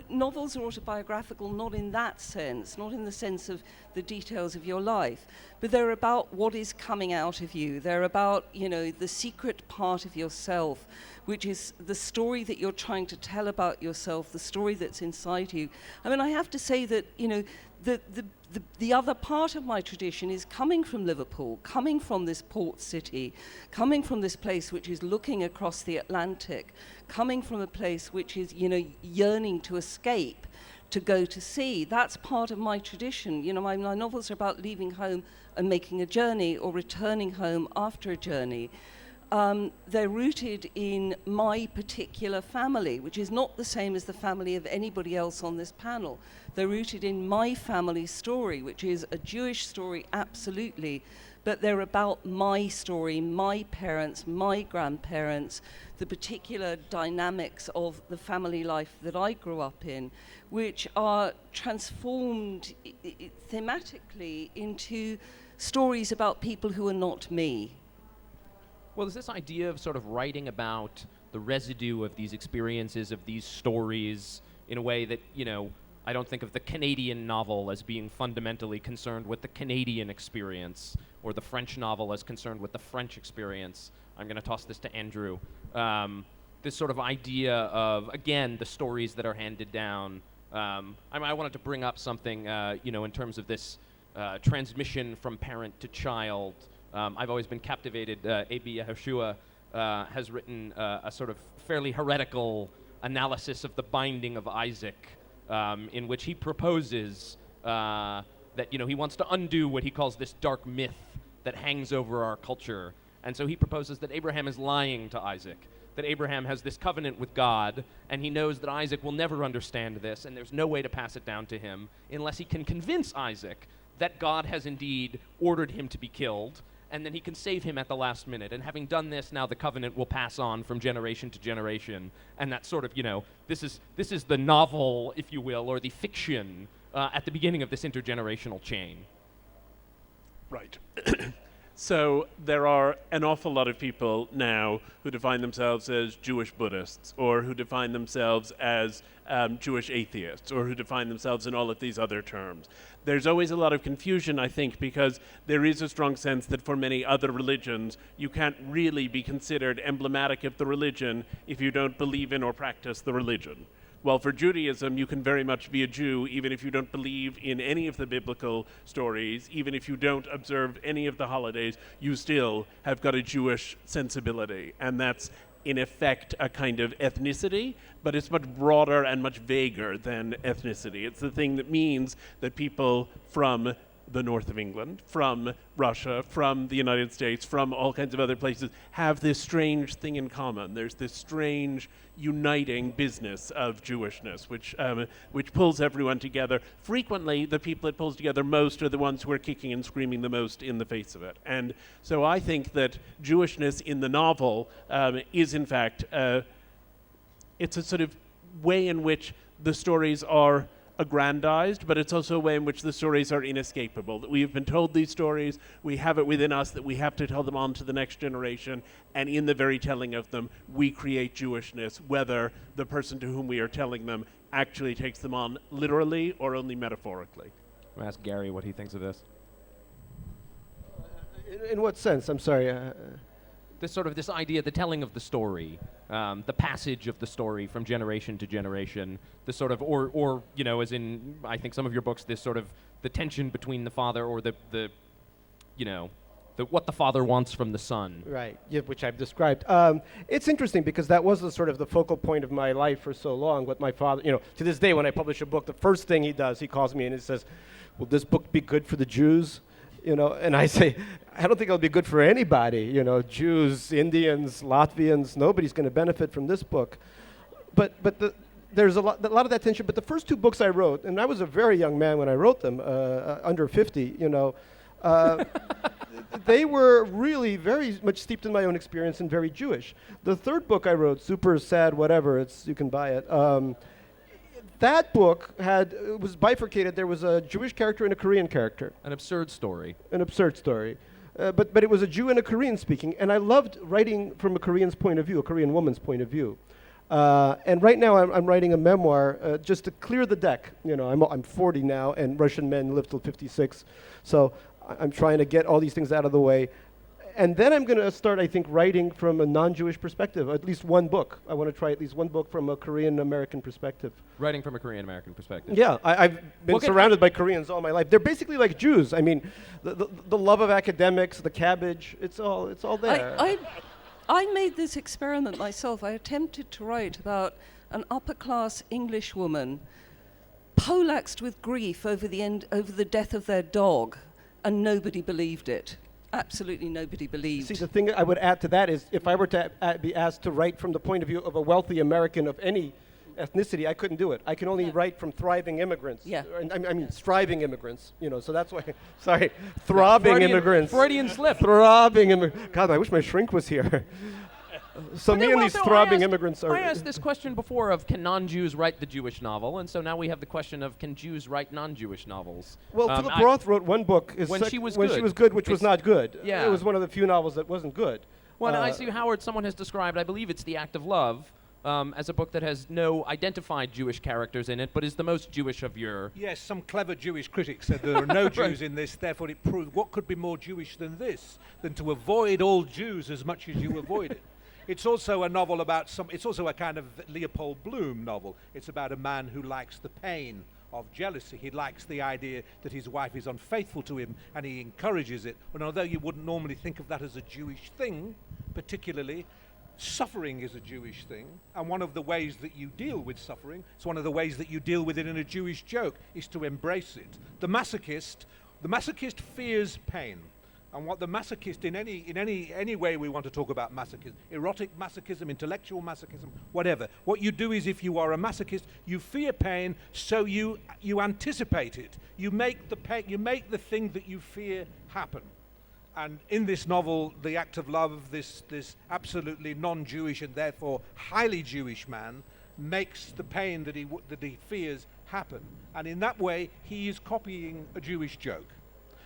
novels are autobiographical not in that sense, not in the sense of the details of your life, but they're about what is coming out of you. They're about, the secret part of yourself, which is the story that you're trying to tell about yourself, the story that's inside you. I mean, I have to say that, the other part of my tradition is coming from Liverpool, coming from this port city, coming from this place which is looking across the Atlantic, coming from a place which is, yearning to escape, to go to sea. That's part of my tradition. My novels are about leaving home and making a journey, or returning home after a journey. They're rooted in my particular family, which is not the same as the family of anybody else on this panel. They're rooted in my family story, which is a Jewish story, absolutely, but they're about my story, my parents, my grandparents, the particular dynamics of the family life that I grew up in, which are transformed thematically into stories about people who are not me.
Well, there's this idea of sort of writing about the residue of these experiences, of these stories, in a way that, I don't think of the Canadian novel as being fundamentally concerned with the Canadian experience, or the French novel as concerned with the French experience. I'm going to toss this to Andrew. This sort of idea of, again, the stories that are handed down. I wanted to bring up something, in terms of this transmission from parent to child. I've always been captivated. A.B. Yehoshua has written a sort of fairly heretical analysis of the binding of Isaac, in which he proposes that he wants to undo what he calls this dark myth that hangs over our culture. And so he proposes that Abraham is lying to Isaac, that Abraham has this covenant with God, and he knows that Isaac will never understand this, and there's no way to pass it down to him unless he can convince Isaac that God has indeed ordered him to be killed, and then he can save him at the last minute. And having done this, now the covenant will pass on from generation to generation, and that sort of, this is the novel, if you will, or the fiction at the beginning of this intergenerational chain.
Right. So there are an awful lot of people now who define themselves as Jewish Buddhists, or who define themselves as Jewish atheists, or who define themselves in all of these other terms. There's always a lot of confusion, I think, because there is a strong sense that for many other religions, you can't really be considered emblematic of the religion if you don't believe in or practice the religion. Well, for Judaism, you can very much be a Jew even if you don't believe in any of the biblical stories, even if you don't observe any of the holidays, you still have got a Jewish sensibility. And that's, in effect, a kind of ethnicity, but it's much broader and much vaguer than ethnicity. It's the thing that means that people from the north of England, from Russia, from the United States, from all kinds of other places, have this strange thing in common. There's this strange uniting business of Jewishness, which pulls everyone together. Frequently, the people it pulls together most are the ones who are kicking and screaming the most in the face of it. And so I think that Jewishness in the novel is, in fact, it's a sort of way in which the stories are aggrandized, but it's also a way in which the stories are inescapable, that we have been told these stories, we have it within us, that we have to tell them on to the next generation, and in the very telling of them, we create Jewishness, whether the person to whom we are telling them actually takes them on literally or only metaphorically.
I'm going to ask Gary what he thinks of this.
In what sense? I'm sorry.
This idea, the telling of the story, the passage of the story from generation to generation, the sort of, or as in, I think some of your books, this sort of the tension between the father or what the father wants from the son.
Right, yeah, which I've described. It's interesting because that was the sort of the focal point of my life for so long. What my father, to this day, when I publish a book, the first thing he does, he calls me and he says, "Will this book be good for the Jews?" And I say, I don't think it'll be good for anybody. Jews, Indians, Latvians, nobody's going to benefit from this book. But there's a lot of that tension. But the first two books I wrote, and I was a very young man when I wrote them, under 50, they were really very much steeped in my own experience and very Jewish. The third book I wrote, Super Sad Whatever, you can buy it. That book was bifurcated. There was a Jewish character and a Korean character.
An absurd story.
An absurd story. But it was a Jew and a Korean speaking. And I loved writing from a Korean's point of view, a Korean woman's point of view. And right now I'm writing a memoir just to clear the deck. I'm 40 now, and Russian men live till 56. So I'm trying to get all these things out of the way. And then I'm going to start, I think, writing from a non-Jewish perspective, at least one book. I want to try at least one book from a Korean-American perspective.
Writing from a Korean-American perspective.
Yeah, I've been surrounded by Koreans all my life. They're basically like Jews. I mean, the love of academics, the cabbage, it's all there.
I made this experiment myself. I attempted to write about an upper-class English woman poleaxed with grief over the death of their dog, and nobody believed it. Absolutely nobody believed.
See, the thing I would add to that is if I were to be asked to write from the point of view of a wealthy American of any ethnicity, I couldn't do it. I can only write from thriving immigrants.
Yeah.
I mean, striving immigrants, so that's why, sorry, throbbing immigrants.
Freudian slip.
Throbbing immigrants. God, I wish my shrink was here. So me and these throbbing immigrants are...
I asked this question before of can non-Jews write the Jewish novel, and so now we have the question of can Jews write non-Jewish novels?
Well, Philip Roth wrote one book.
When She Was
Good, which was not good.
Yeah.
It was one of the few novels that wasn't good.
Well, I see, Howard, someone has described, I believe it's The Act of Love, as a book that has no identified Jewish characters in it, but is the most Jewish of your...
Yes, some clever Jewish critic said there are no Jews in this, therefore it proved what could be more Jewish than this, than to avoid all Jews as much as you avoid it. It's also a novel about it's also a kind of Leopold Bloom novel. It's about a man who likes the pain of jealousy. He likes the idea that his wife is unfaithful to him, and he encourages it. And although you wouldn't normally think of that as a Jewish thing, particularly, suffering is a Jewish thing. And one of the ways that you deal with suffering, it's one of the ways that you deal with it in a Jewish joke, is to embrace it. The masochist fears pain. And what the masochist, in any way we want to talk about masochism, erotic masochism, intellectual masochism, whatever, what you do is, if you are a masochist, you fear pain, so you anticipate it. You make the thing that you fear happen. And in this novel, the act of love, this absolutely non-Jewish and therefore highly Jewish man makes the pain that he fears happen. And in that way, he is copying a Jewish joke.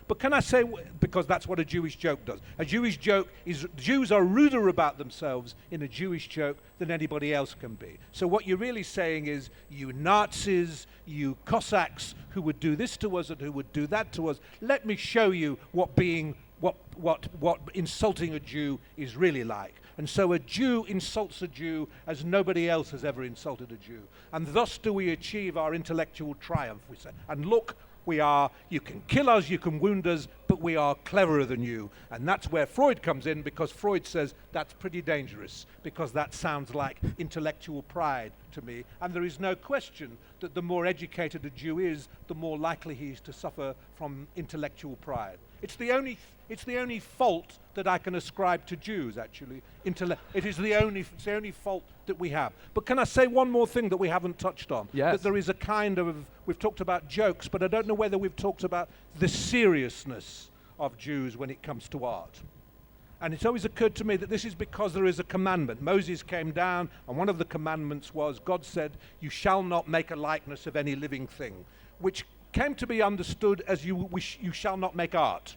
But can I say, because that's what a Jewish joke does. A Jewish joke is, Jews are ruder about themselves in a Jewish joke than anybody else can be. So what you're really saying is, you Nazis, you Cossacks who would do this to us and who would do that to us, let me show you what insulting a Jew is really like. And so a Jew insults a Jew as nobody else has ever insulted a Jew. And thus do we achieve our intellectual triumph, we say. And look, you can kill us, you can wound us, but we are cleverer than you. And that's where Freud comes in, because Freud says that's pretty dangerous, because that sounds like intellectual pride to me. And there is no question that the more educated a Jew is, the more likely he is to suffer from intellectual pride. It's the only fault that I can ascribe to Jews, actually. It's the only fault that we have. But can I say one more thing that we haven't touched on?
Yes.
That there is a kind of, we've talked about jokes, but I don't know whether we've talked about the seriousness of Jews when it comes to art. And it's always occurred to me that this is because there is a commandment. Moses came down, and one of the commandments was, God said, you shall not make a likeness of any living thing, which came to be understood as you shall not make art.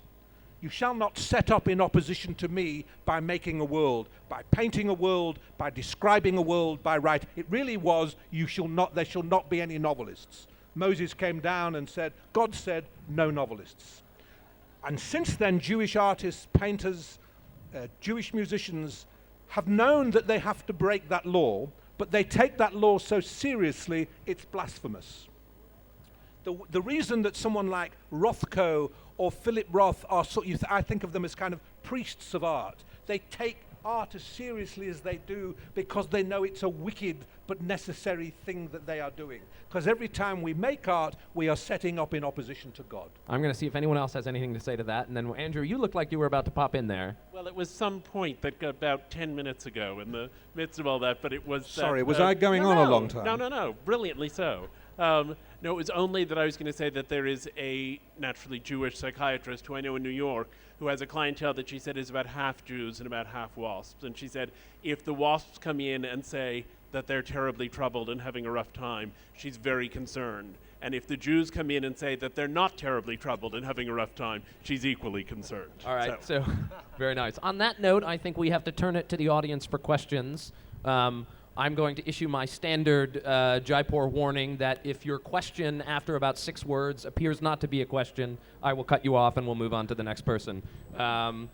You shall not set up in opposition to me by making a world, by painting a world, by describing a world, by writing. It really was, there shall not be any novelists. Moses came down and said, God said, no novelists. And since then, Jewish artists, painters, Jewish musicians have known that they have to break that law, but they take that law so seriously, it's blasphemous. The reason that someone like Rothko or Philip Roth are I think of them as kind of priests of art. They take art as seriously as they do because they know it's a wicked but necessary thing that they are doing. Because every time we make art, we are setting up in opposition to God.
I'm going to see if anyone else has anything to say to that. And then, Andrew, you look like you were about to pop in there.
Well, it was some point that got about 10 minutes ago in the midst of all that, but it was...
Sorry, was I going on a long time?
No, brilliantly so. No, it was only that I was going to say that there is a naturally Jewish psychiatrist who I know in New York who has a clientele that she said is about half Jews and about half WASPs. And she said if the WASPs come in and say that they're terribly troubled and having a rough time, she's very concerned. And if the Jews come in and say that they're not terribly troubled and having a rough time, she's equally concerned.
All right, so very nice. On that note, I think we have to turn it to the audience for questions. I'm going to issue my standard Jaipur warning that if your question after about 6 words appears not to be a question, I will cut you off and we'll move on to the next person. So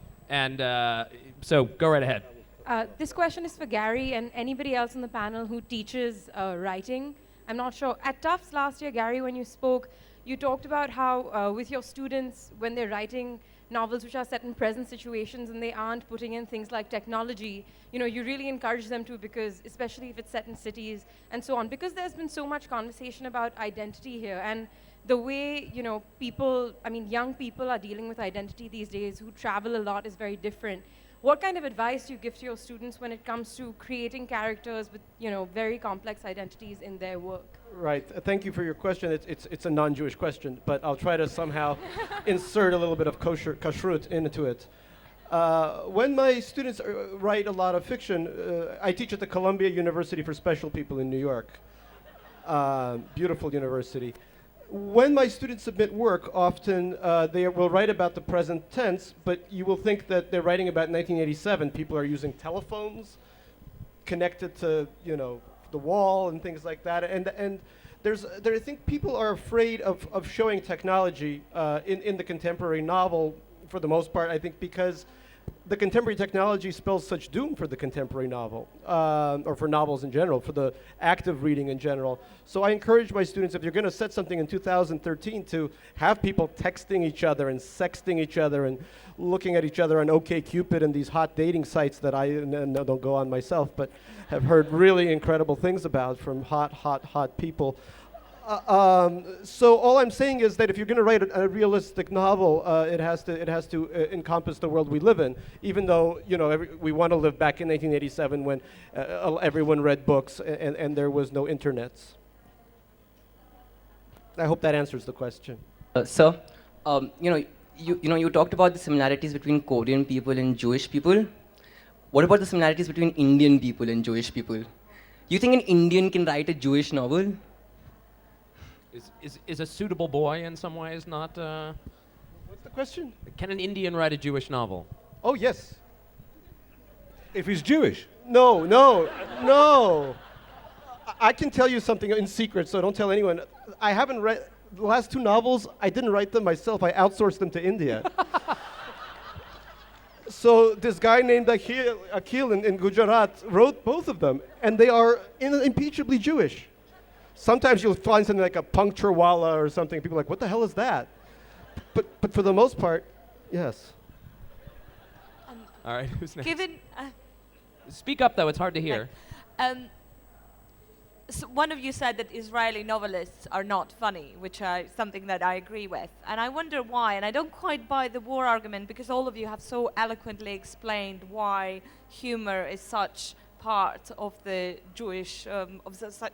go right ahead.
This question is for Gary and anybody else on the panel who teaches writing. I'm not sure. At Tufts last year, Gary, when you spoke, you talked about how with your students, when they're writing novels which are set in present situations and they aren't putting in things like technology, you really encourage them to, because especially if it's set in cities and so on, because there's been so much conversation about identity here and the way, young people are dealing with identity these days who travel a lot is very different. What kind of advice do you give to your students when it comes to creating characters with, very complex identities in their work?
Right. Thank you for your question. It's a non-Jewish question, but I'll try to somehow insert a little bit of kashrut into it. When my students write a lot of fiction, I teach at the Columbia University for Special People in New York. Beautiful university. When my students submit work, often they will write about the present tense, but you will think that they're writing about 1987. People are using telephones connected to, the wall and things like that. And I think people are afraid of showing technology in the contemporary novel for the most part, I think, because the contemporary technology spells such doom for the contemporary novel, or for novels in general, for the active reading in general. So I encourage my students, if you're going to set something in 2013, to have people texting each other and sexting each other and looking at each other on OkCupid and these hot dating sites that I don't go on myself, but have heard really incredible things about from hot people. So all I'm saying is that if you're going to write a realistic novel, it has to encompass the world we live in. Even though we want to live back in 1987 when everyone read books and there was no internets. I hope that answers the question.
Sir, you talked about the similarities between Korean people and Jewish people. What about the similarities between Indian people and Jewish people? You think an Indian can write a Jewish novel?
Is a suitable boy in some ways not?
What's the question?
Can an Indian write a Jewish novel?
Oh, yes.
If he's Jewish.
No. I can tell you something in secret, so don't tell anyone. I haven't read the last 2 novels. I didn't write them myself. I outsourced them to India. So this guy named Akhil in Gujarat wrote both of them, and they are impeachably Jewish. Sometimes you'll find something like a puncturewala or something. People are like, what the hell is that? But for the most part, yes.
All right, who's next?
Given,
Speak up, though. It's hard to hear.
so one of you said that Israeli novelists are not funny, which is something that I agree with. And I wonder why. And I don't quite buy the war argument because all of you have so eloquently explained why humor is such part of the Jewish,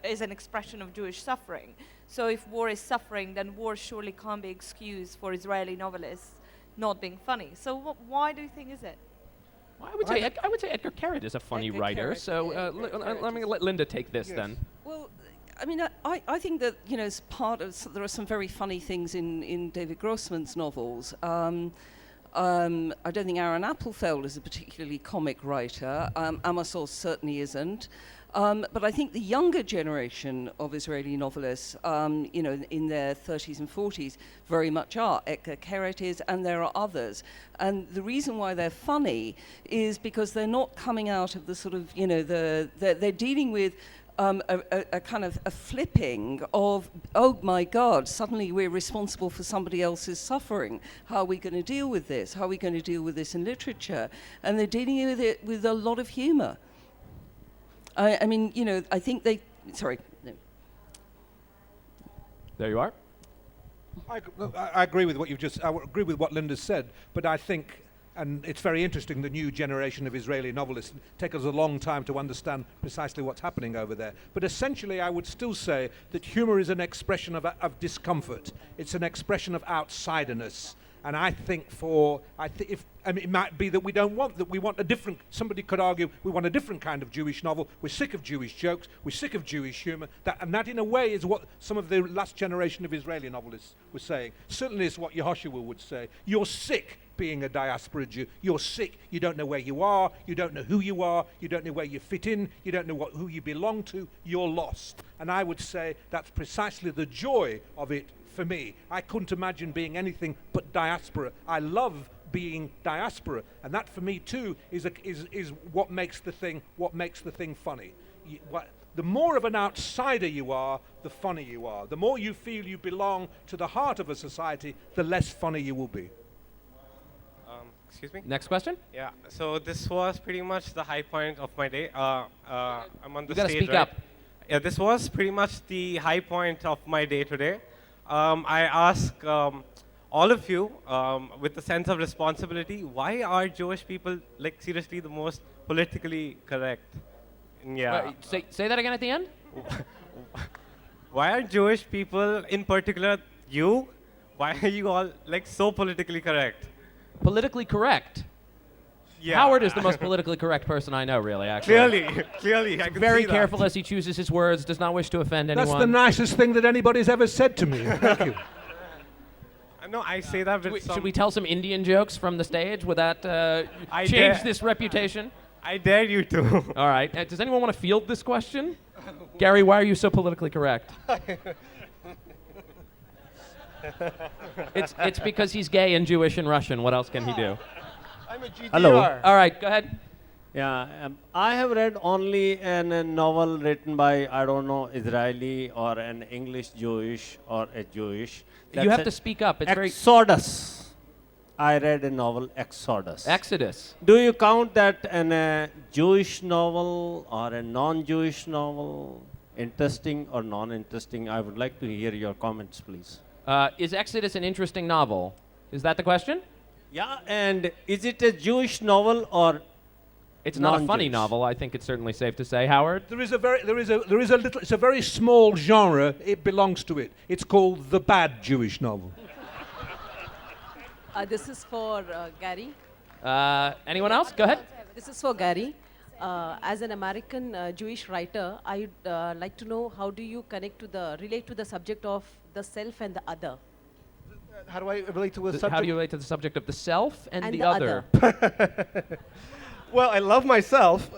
is an expression of Jewish suffering. So if war is suffering, then war surely can't be excuse for Israeli novelists not being funny. So why do you think is it?
Well, I would say Edgar Carrot is a funny
Edgar
writer.
Carrot,
So let me let Linda take this then.
Well, I mean, I think that, as part of, there are some very funny things in David Grossman's novels. I don't think Aaron Appelfeld is a particularly comic writer. Amos certainly isn't. But I think the younger generation of Israeli novelists, in their 30s and 40s, very much are. Edgar Carrot is, and there are others. And the reason why they're funny is because they're not coming out of the sort of, they're dealing with a kind of a flipping of, oh my God, suddenly we're responsible for somebody else's suffering. How are we going to deal with this? How are we going to deal with this in literature? And they're dealing with it with a lot of humor. I mean, I think they, sorry. No.
There you are.
I agree with what I agree with what Linda said, but I think, and it's very interesting, the new generation of Israeli novelists take us a long time to understand precisely what's happening over there. But essentially, I would still say that humor is an expression of discomfort. It's an expression of outsiderness. And I think it might be that we want a different, somebody could argue we want a different kind of Jewish novel. We're sick of Jewish jokes. We're sick of Jewish humor. And that in a way is what some of the last generation of Israeli novelists were saying. Certainly it's what Yehoshua would say. You're sick being a diaspora Jew. You're sick. You don't know where you are. You don't know who you are. You don't know where you fit in. You don't know who you belong to. You're lost. And I would say that's precisely the joy of it. For me, I couldn't imagine being anything but diaspora. I love being diaspora, and that for me too is what makes the thing funny. The more of an outsider you are, the funnier you are. The more you feel you belong to the heart of a society, the less funny you will be.
Excuse me?
Next question?
Yeah, so this was pretty much the high point of my day. I'm on the
You gotta
stage,
speak
right?
up.
Yeah, this was pretty much the high point of my day today. I ask all of you, with a sense of responsibility, why are Jewish people, like, seriously the most politically correct? Yeah.
Say that again at the end?
Why are Jewish people, in particular you, why are you all, like, so politically correct?
Politically correct?
Yeah.
Howard is the most politically correct person I know, really, actually.
Clearly, I can
Very
see that.
careful as he chooses his words, does not wish to offend anyone.
That's the nicest thing that anybody's ever said to me. Thank you.
No, I say that with
Should we tell some Indian jokes from the stage? Would that change
dare.
this reputation?
I dare you to.
All right. Does anyone want to field this question? Gary, why are you so politically correct? It's because he's gay and Jewish and Russian. What else can he do?
I'm a GDR.
Hello.
All right, go ahead.
Yeah, I have read only a novel written by, I don't know, Israeli or an English Jewish or a Jewish.
You have to speak up. It's very...
Exodus. I read a novel, Exodus.
Exodus.
Do you count that a Jewish novel or a non-Jewish novel? interesting or non-interesting? I would like to hear your comments, please.
Is Exodus an interesting novel? Is that the question?
Yeah, and is it a Jewish novel or
It's not a funny
non-Jewish?
novel. I think it's certainly safe to say, Howard.
There is a little. It's a very small genre. It belongs to it. It's called the bad Jewish novel.
This is for Gary.
Anyone else? Go ahead.
This is for Gary. As an American Jewish writer, I'd like to know how do you relate to the subject of the self and the other?
How do I relate to a subject?
How do you relate to the subject of the self and the
other?
Well, I love myself,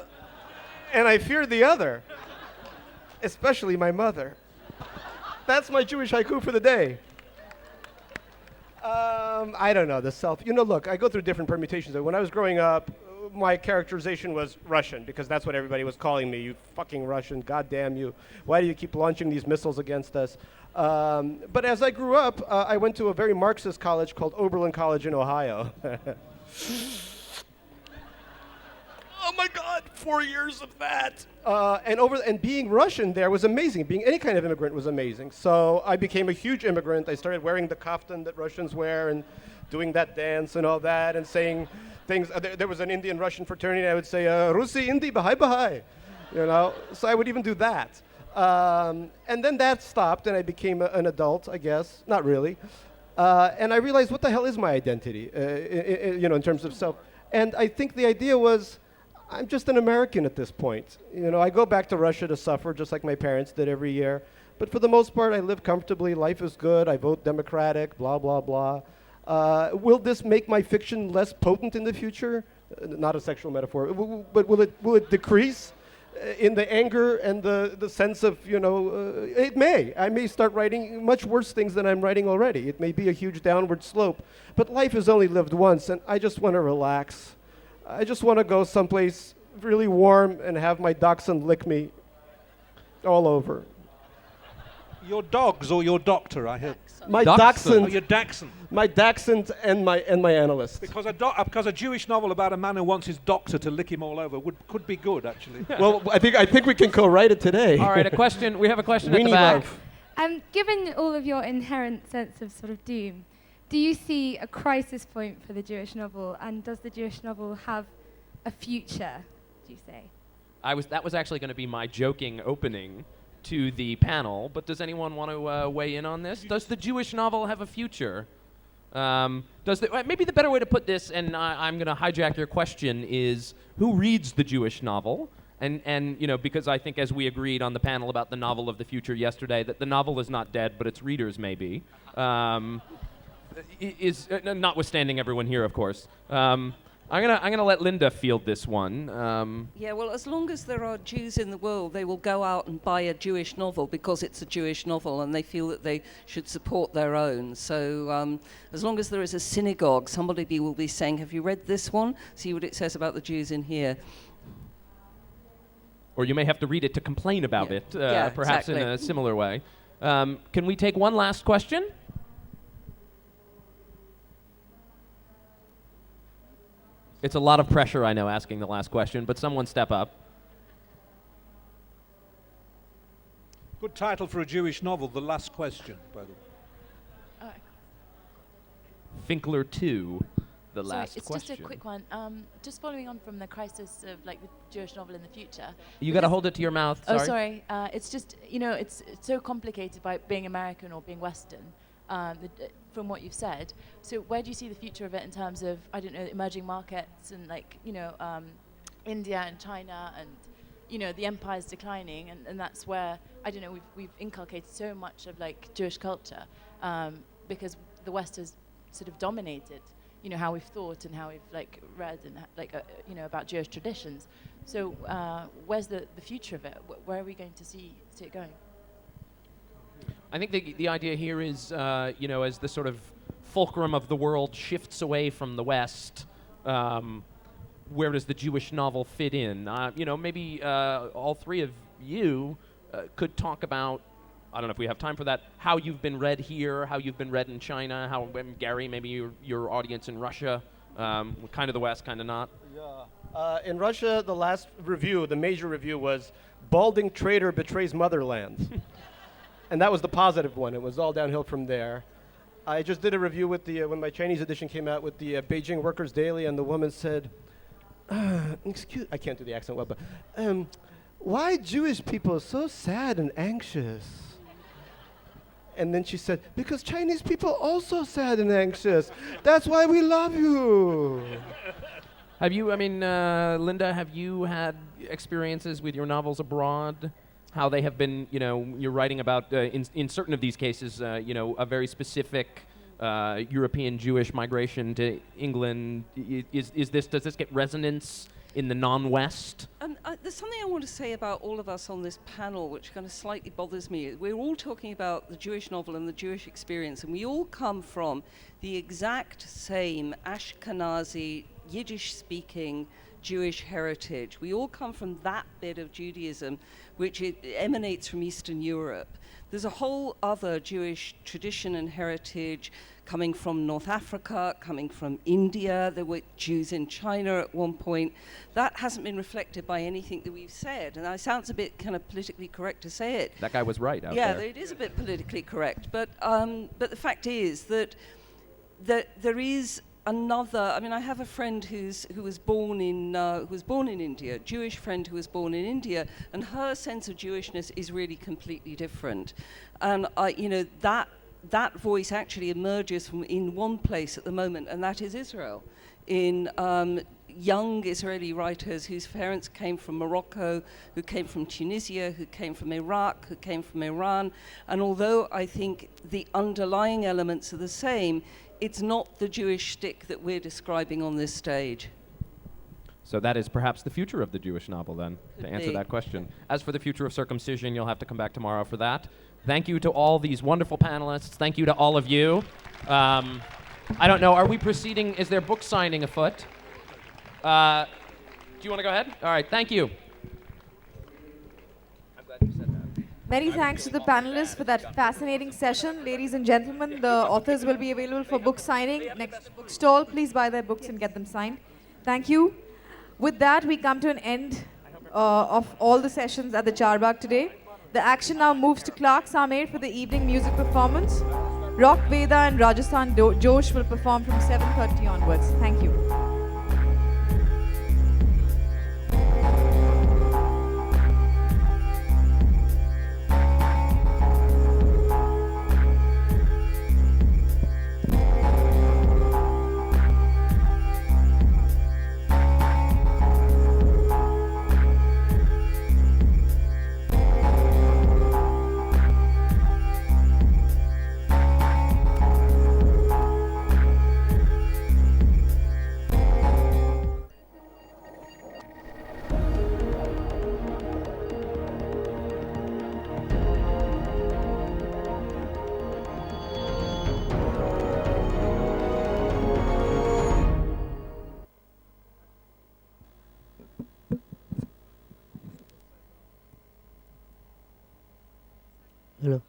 and I fear the other, especially my mother. That's my Jewish haiku for the day. I don't know, the self. You know, look, I go through different permutations. When I was growing up, my characterization was Russian, because that's what everybody was calling me. You fucking Russian, God damn you. Why do you keep launching these missiles against us? But as I grew up, I went to a very Marxist college called Oberlin College in Ohio. Oh my God, 4 years of that. And being Russian there was amazing. Being any kind of immigrant was amazing. So I became a huge immigrant. I started wearing the kaftan that Russians wear and doing that dance and all that and saying things. There was an Indian-Russian fraternity. I would say, Rusi, Indi, Bahai, Bahai. You know, so I would even do that. And then that stopped and I became an adult, I guess. Not really. And I realized, what the hell is my identity, in terms of self? And I think the idea was, I'm just an American at this point. You know, I go back to Russia to suffer just like my parents did every year. But for the most part, I live comfortably. Life is good. I vote Democratic, blah, blah, blah. Will this make my fiction less potent in the future? Not a sexual metaphor. But will it decrease in the anger and the sense of, it may. I may start writing much worse things than I'm writing already. It may be a huge downward slope. But life is only lived once, and I just want to relax. I just want to go someplace really warm and have my dachshund lick me all over.
Your dogs or your doctor, I heard.
My
Dachshund.
Oh, your dachshund.
My dachshund and my analyst.
Because a Jewish novel about a man who wants his doctor to lick him all over could be good, actually.
Well, I think we can co-write it today.
All right, a question. We have a question
We
at the
need
back.
love.
Given all of your inherent sense of sort of doom, do you see a crisis point for the Jewish novel, and does the Jewish novel have a future, do you say?
That was actually going to be my joking opening to the panel, but does anyone want to weigh in on this? Does the Jewish novel have a future? Maybe the better way to put this, and I'm going to hijack your question, is who reads the Jewish novel? And because I think, as we agreed on the panel about the novel of the future yesterday, that the novel is not dead, but its readers may be. Is notwithstanding everyone here, of course. I'm gonna let Linda field this one.
Yeah, well, as long as there are Jews in the world, they will go out and buy a Jewish novel because it's a Jewish novel and they feel that they should support their own. So as long as there is a synagogue, somebody will be saying, have you read this one? See what it says about the Jews in here.
Or you may have to read it to complain about it, perhaps
exactly.
in a similar way. Can we take one last question? It's a lot of pressure, I know, asking the last question, but someone step up.
Good title for a Jewish novel, The Last Question, by the way.
Finkler 2, The Last
it's
Question.
just a quick one. Just following on from the crisis of the Jewish novel in the future.
You got to hold it to your mouth. Sorry.
Oh, sorry. It's just it's so complicated by being American or being Western. From what you've said, so where do you see the future of it in terms of emerging markets and India and China and the empire's declining and that's where we've inculcated so much of Jewish culture because the West has sort of dominated how we've thought and how we've read and about Jewish traditions. So where's the future of it? Where are we going to see it going?
I think the idea here is, as the sort of fulcrum of the world shifts away from the West, where does the Jewish novel fit in? Maybe all three of you could talk about, I don't know if we have time for that, how you've been read here, how you've been read in China, how, Gary, maybe your audience in Russia, kind of the West, kind of not.
Yeah.
In Russia, the last review, the major review, was "Balding Traitor Betrays Motherland." And that was the positive one. It was all downhill from there. I just did a review with the when my Chinese edition came out with the Beijing Workers' Daily, and the woman said, "Excuse, I can't do the accent well, but why Jewish people so sad and anxious?" And then she said, "Because Chinese people also sad and anxious. That's why we love you."
Have you, I mean, Linda, have you had experiences with your novels abroad? How they have been, you know, you're writing about, in certain of these cases, you know, a very specific European Jewish migration to England. Does this get resonance in the non-West?
There's something I want to say about all of us on this panel, which kind of slightly bothers me. We're all talking about the Jewish novel and the Jewish experience, and we all come from the exact same Ashkenazi, Yiddish-speaking Jewish heritage. We all come from that bit of Judaism, which emanates from Eastern Europe. There's a whole other Jewish tradition and heritage coming from North Africa, coming from India. There were Jews in China at one point. That hasn't been reflected by anything that we've said. And it sounds a bit kind of politically correct to say it.
That guy was right out
there.
there.
Yeah, it is a bit politically correct. But the fact is that there is another. I mean, I have a friend who was born in India, a Jewish friend who was born in India, and her sense of Jewishness is really completely different. And you know, that voice actually emerges from in one place at the moment, and that is Israel. In young Israeli writers whose parents came from Morocco, who came from Tunisia, who came from Iraq, who came from Iran, and although I think the underlying elements are the same, it's not the Jewish shtick that we're describing on this stage.
So that is perhaps the future of the Jewish novel, then, to answer that question. As for the future of circumcision, you'll have to come back tomorrow for that. Thank you to all these wonderful panelists. Thank you to all of you. I don't know, are we proceeding? Is there book signing afoot? Do you want to go ahead? All right, thank you. I'm glad you said that.
Many thanks to the panelists for that fascinating session. Ladies and gentlemen, the authors will be available for book signing next to the bookstall. Please buy their books and get them signed. Thank you. With that, we come to an end of all the sessions at the Charbagh today. The action now moves to Clark's Amer for the evening music performance. Rock Veda and Rajasthan Josh will perform from 7:30 onwards. Thank you.
Hello.